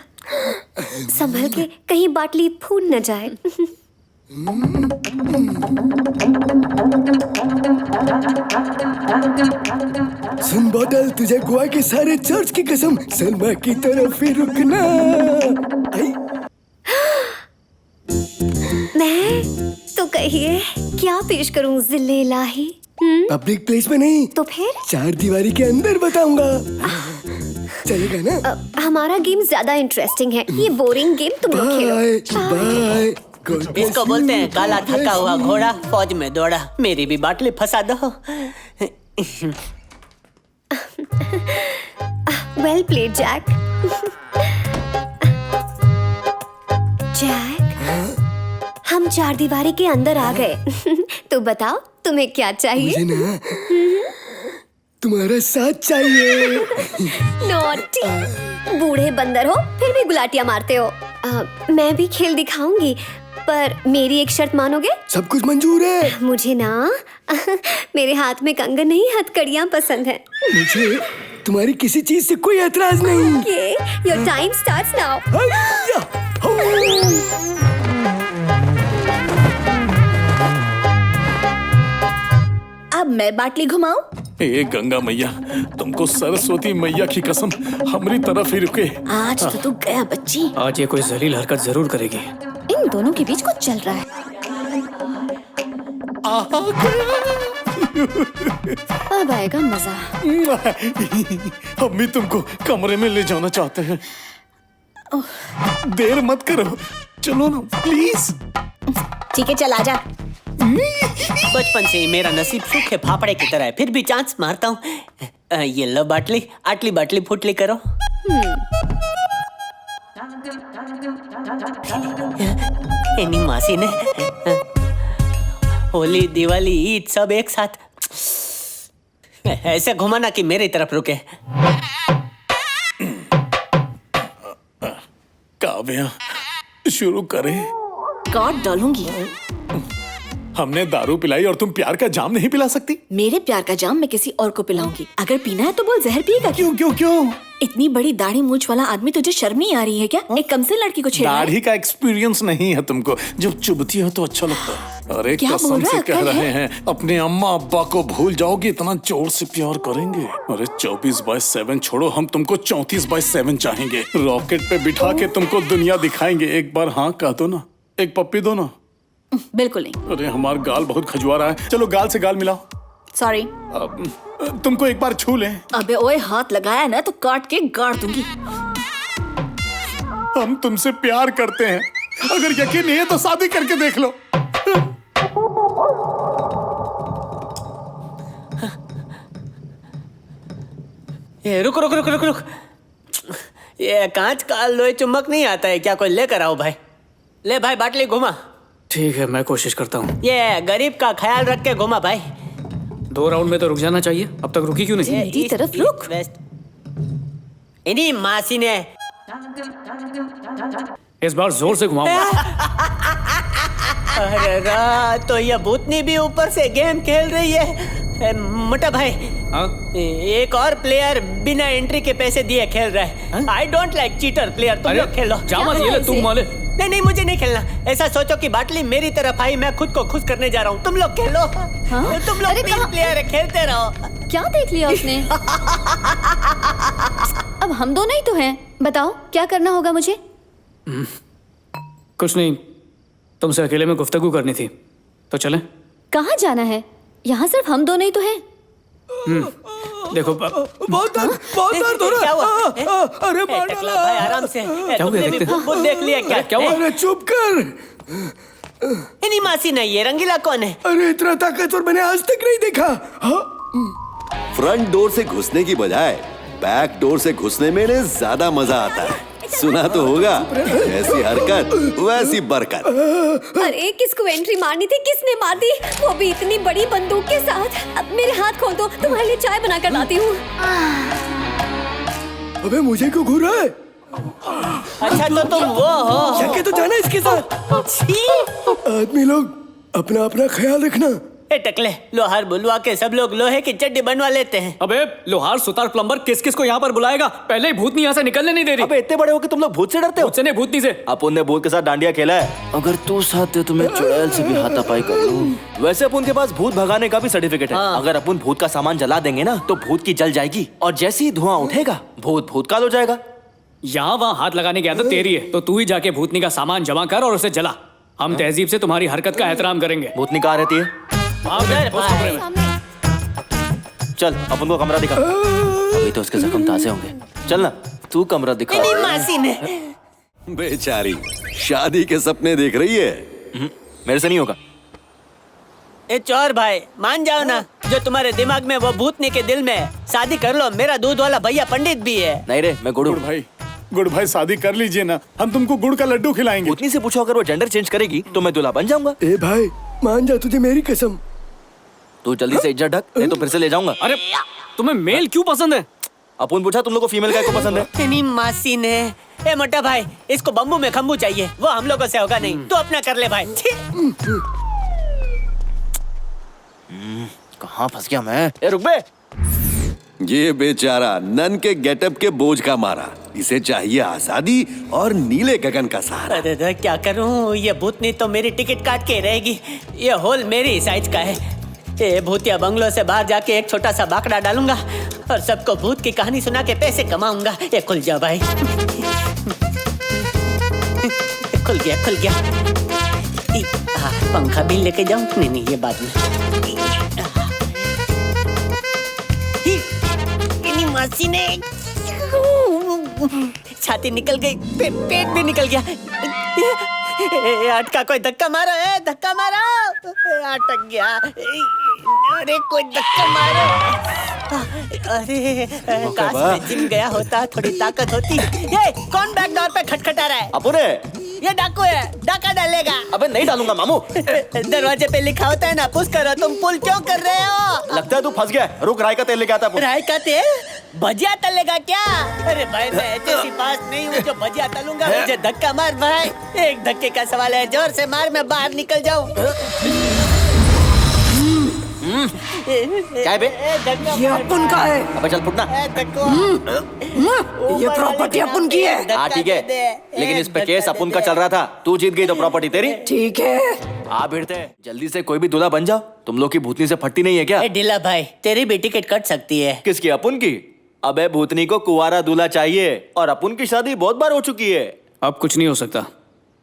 संभल के, कहीं बाटली फूट न जाए। सुन बॉटल, तुझे गोवा के सारे चर्च की कसम, सलमा की तरफ ही रुकना। मैं तो कहिए क्या पेश करूं जिले इलाही? पब्लिक प्लेस में नहीं तो फिर 4 दीवारी के अंदर बताऊंगा। चलेगा ना? हमारा गेम ज्यादा इंटरेस्टिंग है, ये बोरिंग गेम तुम लोग खेलो। बाय। इसको बोलते हैं काला थका हुआ घोड़ा फौज में दौड़ा। मेरी भी बाटली फंसा दो। Well played Jack. जैक, हम 4 दीवारी के अंदर आ गए। तो बताओ तुम्हें क्या चाहिए? मुझे ना तुम्हारा साथ चाहिए। नॉटी, बूढ़े बंदर हो फिर भी गुलाटियां मारते हो। मैं भी खेल दिखाऊंगी, पर मेरी एक शर्त मानोगे? सब कुछ मंजूर है। मुझे ना मेरे हाथ में कंगन नहीं, हथकड़ियां पसंद है। मुझे तुम्हारी किसी चीज से कोई एतराज नहीं। Okay, your time starts now. अब मैं बाटली घुमाऊं? ए गंगा मैया, तुमको सरस्वती मैया की कसम हमारी तरफ ही रुके। आज तो तू गया बच्ची। आज ये कोई जलील हरकत जरूर करेगी। इन दोनों के बीच कुछ चल रहा है। अब आएगा मजा। अम्मी तुमको कमरे में ले जाना चाहते हैं। देर मत करो, चलो ना प्लीज। ठीक है, चल आजा। बचपन से ही मेरा नसीब सूखे फाफड़े की तरह है, फिर भी चांस मारता हूँ। ये लो बाटली, आटली बाटली फुटली करो। एनी मासी ने होली दिवाली ईद सब एक साथ ऐसे घुमाना कि मेरी तरफ रुके। काव्या, शुरू करें? काट डालूंगी। हमने दारू पिलाई और तुम प्यार का जाम नहीं पिला सकती? मेरे प्यार का जाम मैं किसी और को पिलाऊंगी। अगर पीना है तो बोल, जहर पिएगा? क्यों क्यों क्यों? इतनी बड़ी दाढ़ी मूंछ वाला आदमी, तुझे शर्म नहीं आ रही है क्या? एक कम से लड़की को छेड़ा है। दाढ़ी का एक्सपीरियंस नहीं है तुमको, जब चुभती हो तो अच्छा लगता है। अरे क्या कसम बोल रहा से है? कह अक्ल रहे है? हैं, अपने अम्मा अब्बा को भूल जाओगे, इतना जोर से प्यार करेंगे। अरे 24/7 छोड़ो, हम तुमको 34/7 चाहेंगे। रॉकेट पे बिठा के तुमको दुनिया दिखाएंगे। एक बार हाँ कह दो ना, एक पप्पी दो ना। बिल्कुल नहीं। अरे हमारा गाल बहुत खजुआ रहा है, चलो गाल से गाल मिलाओ। सॉरी। तुमको एक बार छू ले। अबे ओए, हाथ लगाया ना तो काट के गाड़ दूंगी। हम तुमसे प्यार करते हैं, अगर यकीन नहीं है तो शादी करके देख लो। ये रुक रुक रुक रुक रुक, ये कांच का लोहे चुम्बक नहीं आता है क्या? कोई लेकर आओ भाई। ले भाई बाटली घुमा। ठीक है, मैं कोशिश करता हूँ। ये गरीब का ख्याल रख के घुमा भाई। 2 राउंड में तो रुक जाना चाहिए, अब तक रुकी क्यों नहीं? मेरी तरफ रुक। इन्हीं मासी ने इस बार जोर से घुमाऊंगा। अरे रात तो ये भूतनी भी ऊपर से गेम खेल रही है। मोटा भाई, हाँ? एक और प्लेयर बिना एंट्री के पैसे दिए खेल रहा है। I don't like cheater player. तुम लोग खेलो। जामा ये ले, तुम माले। नहीं नहीं, मुझे नहीं खेलना। ऐसा सोचो कि बाटली मेरी तरफ आई, मैं खुद को खुश करने जा रहा हूँ। तुम लोग खेलो। हाँ? तुम लोग प्लीज प्लेयर है, खेलते रहो। क्या देख लिया उसने? अब हम दोनों ही तो हैं। बताओ क्या करना होगा मुझे? कुछ नहीं, तुमसे अकेले में गुफ्तगू करनी थी, तो चलें? कहाँ जाना है? यहाँ सिर्फ हम दोनों ही तो हैं। देखो बहुत दर्द हो रहा है। अरे मार डाला भाई, आराम से। क्या हो गया? देखते हैं। वो देख लिया क्या? क्या हुआ? अरे चुप कर। इन्हीं मासी नहीं, ये रंगीला कौन है? अरे इतना ताकतवर मैंने आज तक नहीं देखा। फ्रंट डोर से घुसने की बजाय बैक डोर से घुसने में इन्हें ज्यादा मजा आता है। सुना तो होगा, ऐसी हरकत वैसी बरकत। अरे किसको एंट्री मारनी थी, किसने मार दी? वो भी इतनी बड़ी बंदूक के साथ। अब मेरे हाथ खोल दो, तुम्हारे लिए चाय बना कर लाती हूँ। अबे मुझे क्यों घूर रहा है? अच्छा तो तुम वो हो? जाके तो जाना इसके साथ। आदमी लोग अपना अपना ख्याल रखना। ए टकले, लोहार बुलवा के सब लोग लोहे की चड्डी बनवा लेते हैं। अबे लोहार, सुतार, प्लम्बर किस किस को यहाँ पर बुलाएगा? पहले ही भूतनी यहाँ से निकलने नहीं दे रही। अबे इतने बड़े हो कि तुम लोग भूत से डरते हो? भूत से नहीं, भूतनी से। अपुन ने भूत के साथ डांडिया खेला है। अगर तू साथ दे तो मैं चुड़ैल से भी हाथापाई कर लूं। वैसे अपुन के पास भूत भगाने का भी सर्टिफिकेट है। अगर अपुन भूत का सामान जला देंगे ना तो भूत की जल जाएगी, और जैसे ही धुआं उठेगा भूत भूतकाल हो जाएगा। यहाँ वहाँ हाथ लगाने की आदत तेरी है, तो तू ही जाके भूतनी का सामान जमा कर और उसे जला। हम तहजीब से तुम्हारी हरकत का एहतराम करेंगे। भूतनी कहाँ रहती है? उस कमरे में। चल अपन को कमरा दिखा। अभी तो उसके जख्म ताजे होंगे। चल ना, तू कमरा दिखा। मेरी मासी ने। बेचारी शादी के सपने देख रही है। मेरे से नहीं होगा। ए चोर भाई, मान जाओ ना, जो तुम्हारे दिमाग में वो भूतनी के दिल में, शादी कर लो। मेरा दूध वाला भैया पंडित भी है। नहीं रे, मैं गुड़ भाई, गुड़ भाई शादी कर लीजिए ना, हम तुमको गुड़ का लड्डू खिलाएंगे। भूतनी से पूछो, अगर वो जेंडर चेंज करेगी तो मैं दूल्हा बन जाऊंगा। ए भाई मान जा, तुझे मेरी कसम। तू जल्दी से इज्जत ढक, नहीं तो फिर से ले जाऊंगा। अरे तुम्हें मेल क्यों पसंद है? अपुन पूछा तुम लोग को फीमेल का पसंद है? तेरी मासी ने। ए मोटा भाई, इसको बम्बू में खम्बू चाहिए, वो हम लोगों से होगा नहीं। तू अपना कर ले भाई। कहाँ फंस गया मैं? ए रुक बे। ये बेचारा नन के गेटअप के बोझ का मारा, इसे चाहिए आजादी और नीले गगन का सहारा। अरे क्या करूं, ये भूतनी तो मेरी टिकट काट के रहेगी। ये होल मेरी साइज का है। ये भूतिया बंगलो से बाहर जाके एक छोटा सा बाकड़ा डालूंगा और सबको भूत की कहानी सुना के पैसे कमाऊंगा। ये खुल जा भाई। खुल गया, खुल गया। पंखा भी लेके जाऊं? नहीं, ये बाद में। मासी ने छाती निकल गई, पेट भी निकल गया। अटका, कोई धक्का मारो, धक्का मारो। अटक गया। अरे कोई धक्का मारो। अरे काश मैं जिम गया होता, थोड़ी ताकत होती। ये कौन बैक डोर पे खटखटा रहा है? अपुने, ये डाकू है, डाका डालेगा। अबे नहीं डालूंगा मामू। दरवाजे पे लिखा होता है ना, पुश करो। तुम पुल क्यों कर रहे हो? लगता है तू फंस गया। रुक, राय का तेल लेके आता है। राय का तेल? भजिया तलेगा क्या? अरे भाई, मैं ऐसे पास नहीं हूँ जो भजिया तलूंगा। मुझे धक्का मार भाई, एक धक्के का सवाल है। जोर से मार, मैं बाहर निकल जाऊँ। क्या बे? ये अपन का है। अबे चल फुटना। ये प्रॉपर्टी अपन की है। हाँ ठीक है, लेकिन इस पे केस अपन का चल रहा था। तू जीत गई तो प्रॉपर्टी तेरी। ठीक है। आ भिड़ते, जल्दी से कोई भी दूल्हा बन जाओ। तुम लोग की भूतनी से फटती नहीं है क्या? ढीला भाई, तेरी भी टिकट कट सकती है। किसकी? अपुन की? अबे भूतनी को कुंवारा दूल्हा चाहिए, और अपुन की शादी बहुत बार हो चुकी है। अब कुछ नहीं हो सकता,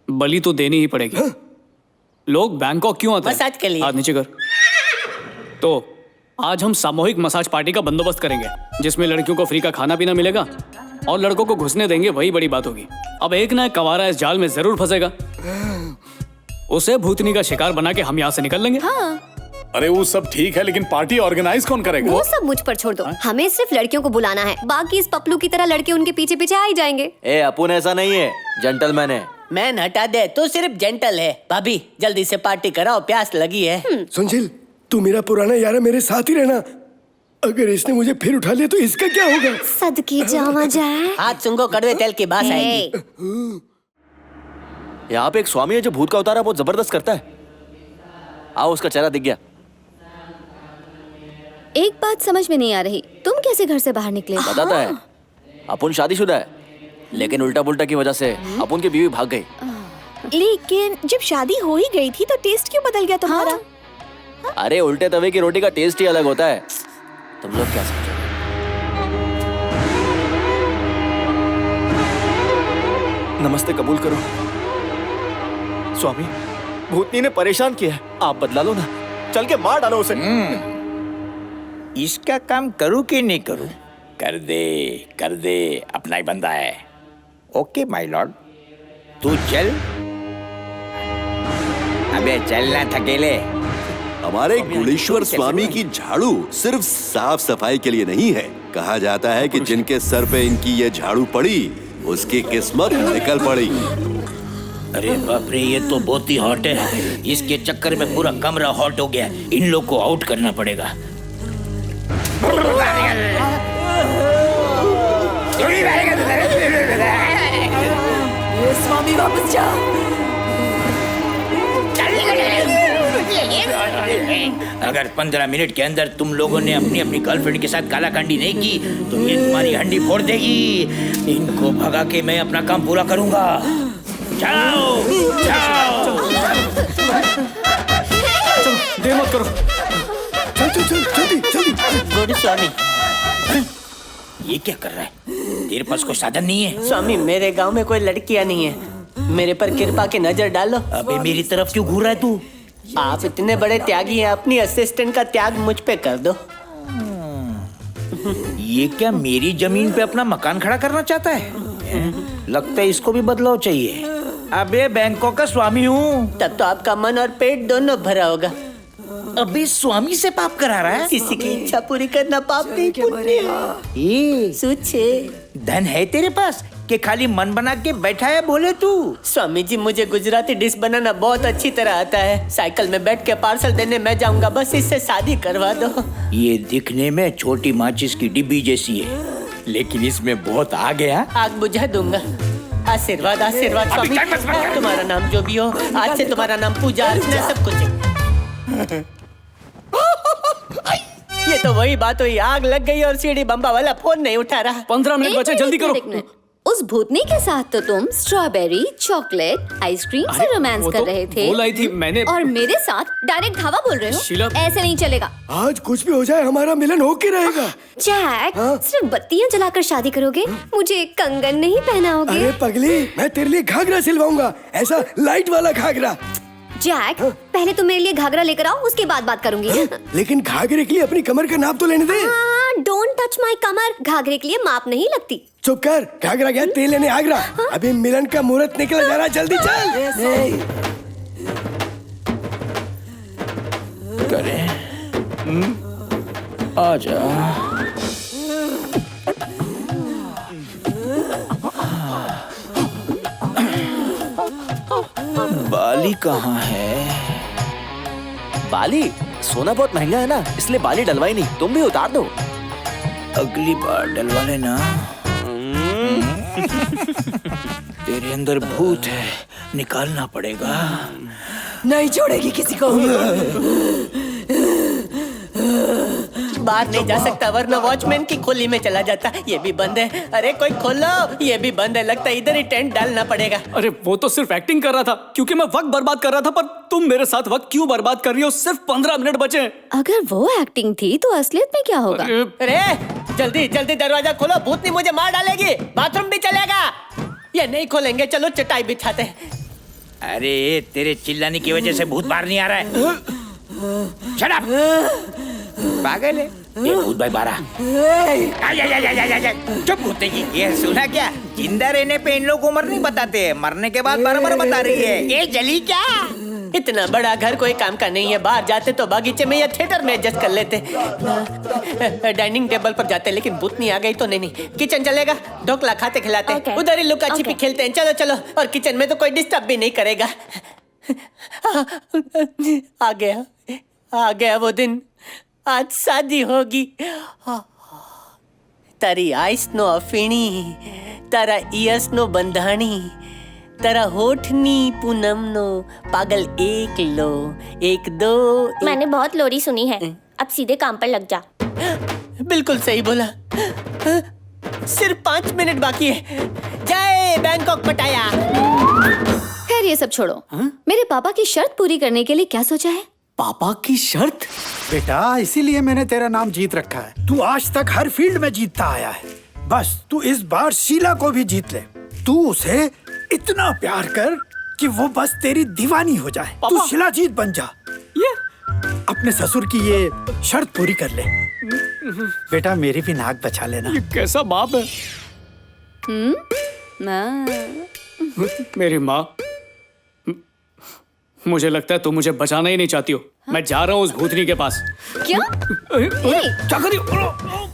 बलि तो देनी ही पड़ेगी। लोग बैंकॉक क्यों आते हैं? मसाज के लिए। हाथ नीचे कर। तो आज हम सामूहिक मसाज पार्टी का बंदोबस्त करेंगे, जिसमें लड़कियों को फ्री का खाना पीना मिलेगा और लड़कों को घुसने देंगे, वही बड़ी बात होगी। अब एक ना एक कवारा इस जाल में जरूर फंसेगा, उसे भूतनी का शिकार बना के हम यहाँ से निकल लेंगे। हाँ। अरे वो सब ठीक है, लेकिन पार्टी ऑर्गेनाइज कौन करेगा? वो सब मुझ पर छोड़ दो। हमें सिर्फ लड़कियों को बुलाना है, बाकी इस पपलू की तरह लड़के उनके पीछे पीछे आ ही जाएंगे। ए अपुन ऐसा नहीं है, जेंटलमैन है। मैन हटा दे, तू सिर्फ जेंटल है। भाभी जल्दी से पार्टी कराओ, प्यास लगी है। सुनशील, तू मेरा पुराना यार है, मेरे साथ ही रहना। अगर इसने मुझे फिर उठा लिया तो इसका क्या होगा? सदके जावा जाए। हाथ सुंगो, कड़वे तेल की बात आएगी। यहाँ पे एक स्वामी है जो भूत का उतारा बहुत जबरदस्त करता है। आओ, उसका चेहरा दिख गया। एक बात समझ में नहीं आ रही, तुम कैसे घर से बाहर निकले? बताता है, अपुन शादीशुदा है, लेकिन उल्टा पुल्टा की वजह से अपुन की बीवी भाग गई। लेकिन जब शादी हो ही गई थी तो टेस्ट क्यों बदल गया तुम्हारा? अरे उल्टे तवे की रोटी का टेस्ट ही अलग होता है। तुम लोग क्या समझोगे? नमस्ते, कबूल करो। स्वामी, भूतनी ने परेशान किया है, आप बदला लो ना। चल के मार डालो उसे। इसका काम करूं कि नहीं करूं? कर दे, अपना ही बंदा है। ओके माय लॉर्ड, तू चल। अबे चलना थकेले। हमारे गुलेश्वर स्वामी की झाड़ू सिर्फ साफ सफाई के लिए नहीं है। कहा जाता है कि जिनके सर पे इनकी ये झाड़ू पड़ी, उसकी किस्मत निकल पड़ी। अरे बाप रे, ये तो बहुत ही हॉट है। इसके चक्कर में पूरा कमरा हॉट हो गया। इन लोग को आउट करना पड़ेगा। स्वामी वापस जा। अगर 15 मिनट के अंदर तुम लोगों ने अपनी अपनी गर्लफ्रेंड के साथ कालाकांडी नहीं की तो ये तुम्हारी हंडी फोड़ देगी। इनको भगा के मैं अपना काम पूरा करूंगा। जाओ जाओ। देर मत करो। चल जल्दी जल्दी। गुड स्वामी। ये क्या कर रहा है? तेरे पास कोई साधन नहीं है? स्वामी मेरे गांव में कोई लड़कियां नहीं है, मेरे पर कृपा की नजर डालो। अबे मेरी तरफ क्यों घूर रहा है तू? आप इतने बड़े त्यागी हैं, अपनी असिस्टेंट का त्याग मुझ पे कर दो। ये क्या मेरी जमीन पे अपना मकान खड़ा करना चाहता है? लगता है इसको भी बदलाव चाहिए। अबे बैंकों का स्वामी हूँ। तब तो आपका मन और पेट दोनों भरा होगा। अभी स्वामी से पाप करा रहा है? किसी की इच्छा पूरी करना पाप नहीं पुण्य है। सोचे धन है तेरे पास कि खाली मन बना के बैठा है बोले तू? स्वामी जी मुझे गुजराती डिश बनाना बहुत अच्छी तरह आता है। साइकिल में बैठ के पार्सल देने मैं जाऊंगा, बस इससे शादी करवा दो। ये दिखने में छोटी माचिस की डिब्बी जैसी है, लेकिन इसमें बहुत आग है। आग बुझा दूंगा। आशीर्वाद आशीर्वाद स्वामी, तुम्हारा नाम जो भी हो, आज से तुम्हारा नाम पूजा अर्चना सब कुछ है। ये तो वही बात हुई, आग लग गई और सीढ़ी बम्बा वाला फोन नहीं उठा रहा। 15 मिनट बचे, जल्दी करो। उस भूतनी के साथ तो तुम स्ट्रॉबेरी, चॉकलेट, आइसक्रीम से रोमांस कर रहे थे। बोल आई थी मैंने। और मेरे साथ डायरेक्ट धावा बोल रहे हो? शीला। ऐसे नहीं चलेगा। आज कुछ भी हो जाए हमारा मिलन होके रहेगा। जैक, सिर्फ बत्तियां जलाकर शादी करोगे, मुझे कंगन नहीं पहनाओगे? अरे पगली, मैं तेरे लिए घाघरा सिलवाऊंगा, ऐसा लाइट वाला घाघरा। जैक, पहले तुम मेरे लिए घाघरा लेकर आओ, उसके बाद बात करूंगी। लेकिन घाघरे के लिए अपनी कमर का नाप तो लेने दे। डोंट टच माय कमर, घाघरे के लिए माप नहीं लगती। चुप कर, घाघरा क्या तेल लेने आगरा। अभी मिलन का मुहूर्त निकल जा रहा, जल्दी चल। करें आजा। बाली कहाँ है? बाली? सोना बहुत महंगा है ना, इसलिए बाली डलवाई नहीं, तुम भी उतार दो। अगली बार डलवा लेना। तेरे अंदर भूत है, निकालना पड़ेगा। नहीं छोड़ेगी किसी को। बाहर नहीं जा सकता वरना वॉचमैन की खोली में चला जाता। ये भी बंद है। अरे कोई खोलो, ये भी बंद है। लगता है इधर ही टेंट डालना पड़ेगा। अरे वो तो सिर्फ एक्टिंग कर रहा था, क्योंकि मैं वक्त बर्बाद कर रहा था। पर तुम मेरे साथ वक्त क्यों बर्बाद कर रही हो? सिर्फ 15 मिनट बचे। अगर वो एक्टिंग थी तो असलियत में क्या होगा? अरे जल्दी जल्दी दरवाजा खोलो, भूतनी मुझे मार डालेगी। बाथरूम भी चलेगा। ये नहीं खोलेंगे, चलो चटाई बिछाते हैं। अरे तेरे चिल्लाने की वजह से भूत बाहर नहीं आ रहा है। Shut up! पागल है ये भूत भाई बारा। चुप भूते की। ये सुना क्या? जिंदा रहने पे इन लोग उम्र नहीं बताते, मरने के बाद बराबर बता रही है। ये जली क्या? इतना बड़ा घर कोई काम का नहीं है। बाहर जाते तो बागीचे में या थिएटर में एडजस्ट कर लेते। डाइनिंग टेबल पर जाते, लेकिन भूतनी आ गई तो नहीं। किचन चलेगा, ढोकला खाते खिलाते। उधर ही लुका छिपी खेलते हैं। चलो चलो। और किचन में तो कोई डिस्टर्ब भी नहीं करेगा। आ गया वो दिन, आज शादी होगी। तारी आइस नो अफीणी, तारा इयस नो बंधाणी, तारा होठनी पूनम नो पागल एक लो एक दो। मैंने बहुत लोरी सुनी है, अब सीधे काम पर लग जा। बिल्कुल सही बोला। सिर्फ 5 मिनट बाकी है। जय बैंकॉक पटाया। खैर ये सब छोड़ो। मेरे पापा की शर्त पूरी करने के लिए क्या सोचा है? पापा की शर्त? बेटा इसीलिए मैंने तेरा नाम जीत रखा है। तू आज तक हर फील्ड में जीतता आया है, बस तू इस बार शीला को भी जीत ले। तू उसे इतना प्यार कर कि वो बस तेरी दीवानी हो जाए। तू शिलाजीत बन जा। ये अपने ससुर की ये शर्त पूरी कर ले। बेटा मेरी भी नाक बचा लेना। ये कैसा बाप है? मेरी माँ, मुझे लगता है तुम मुझे बचाना ही नहीं चाहती हो। मैं जा रहा हूँ उस भूतनी के पास। क्या? क्या कर रही हो?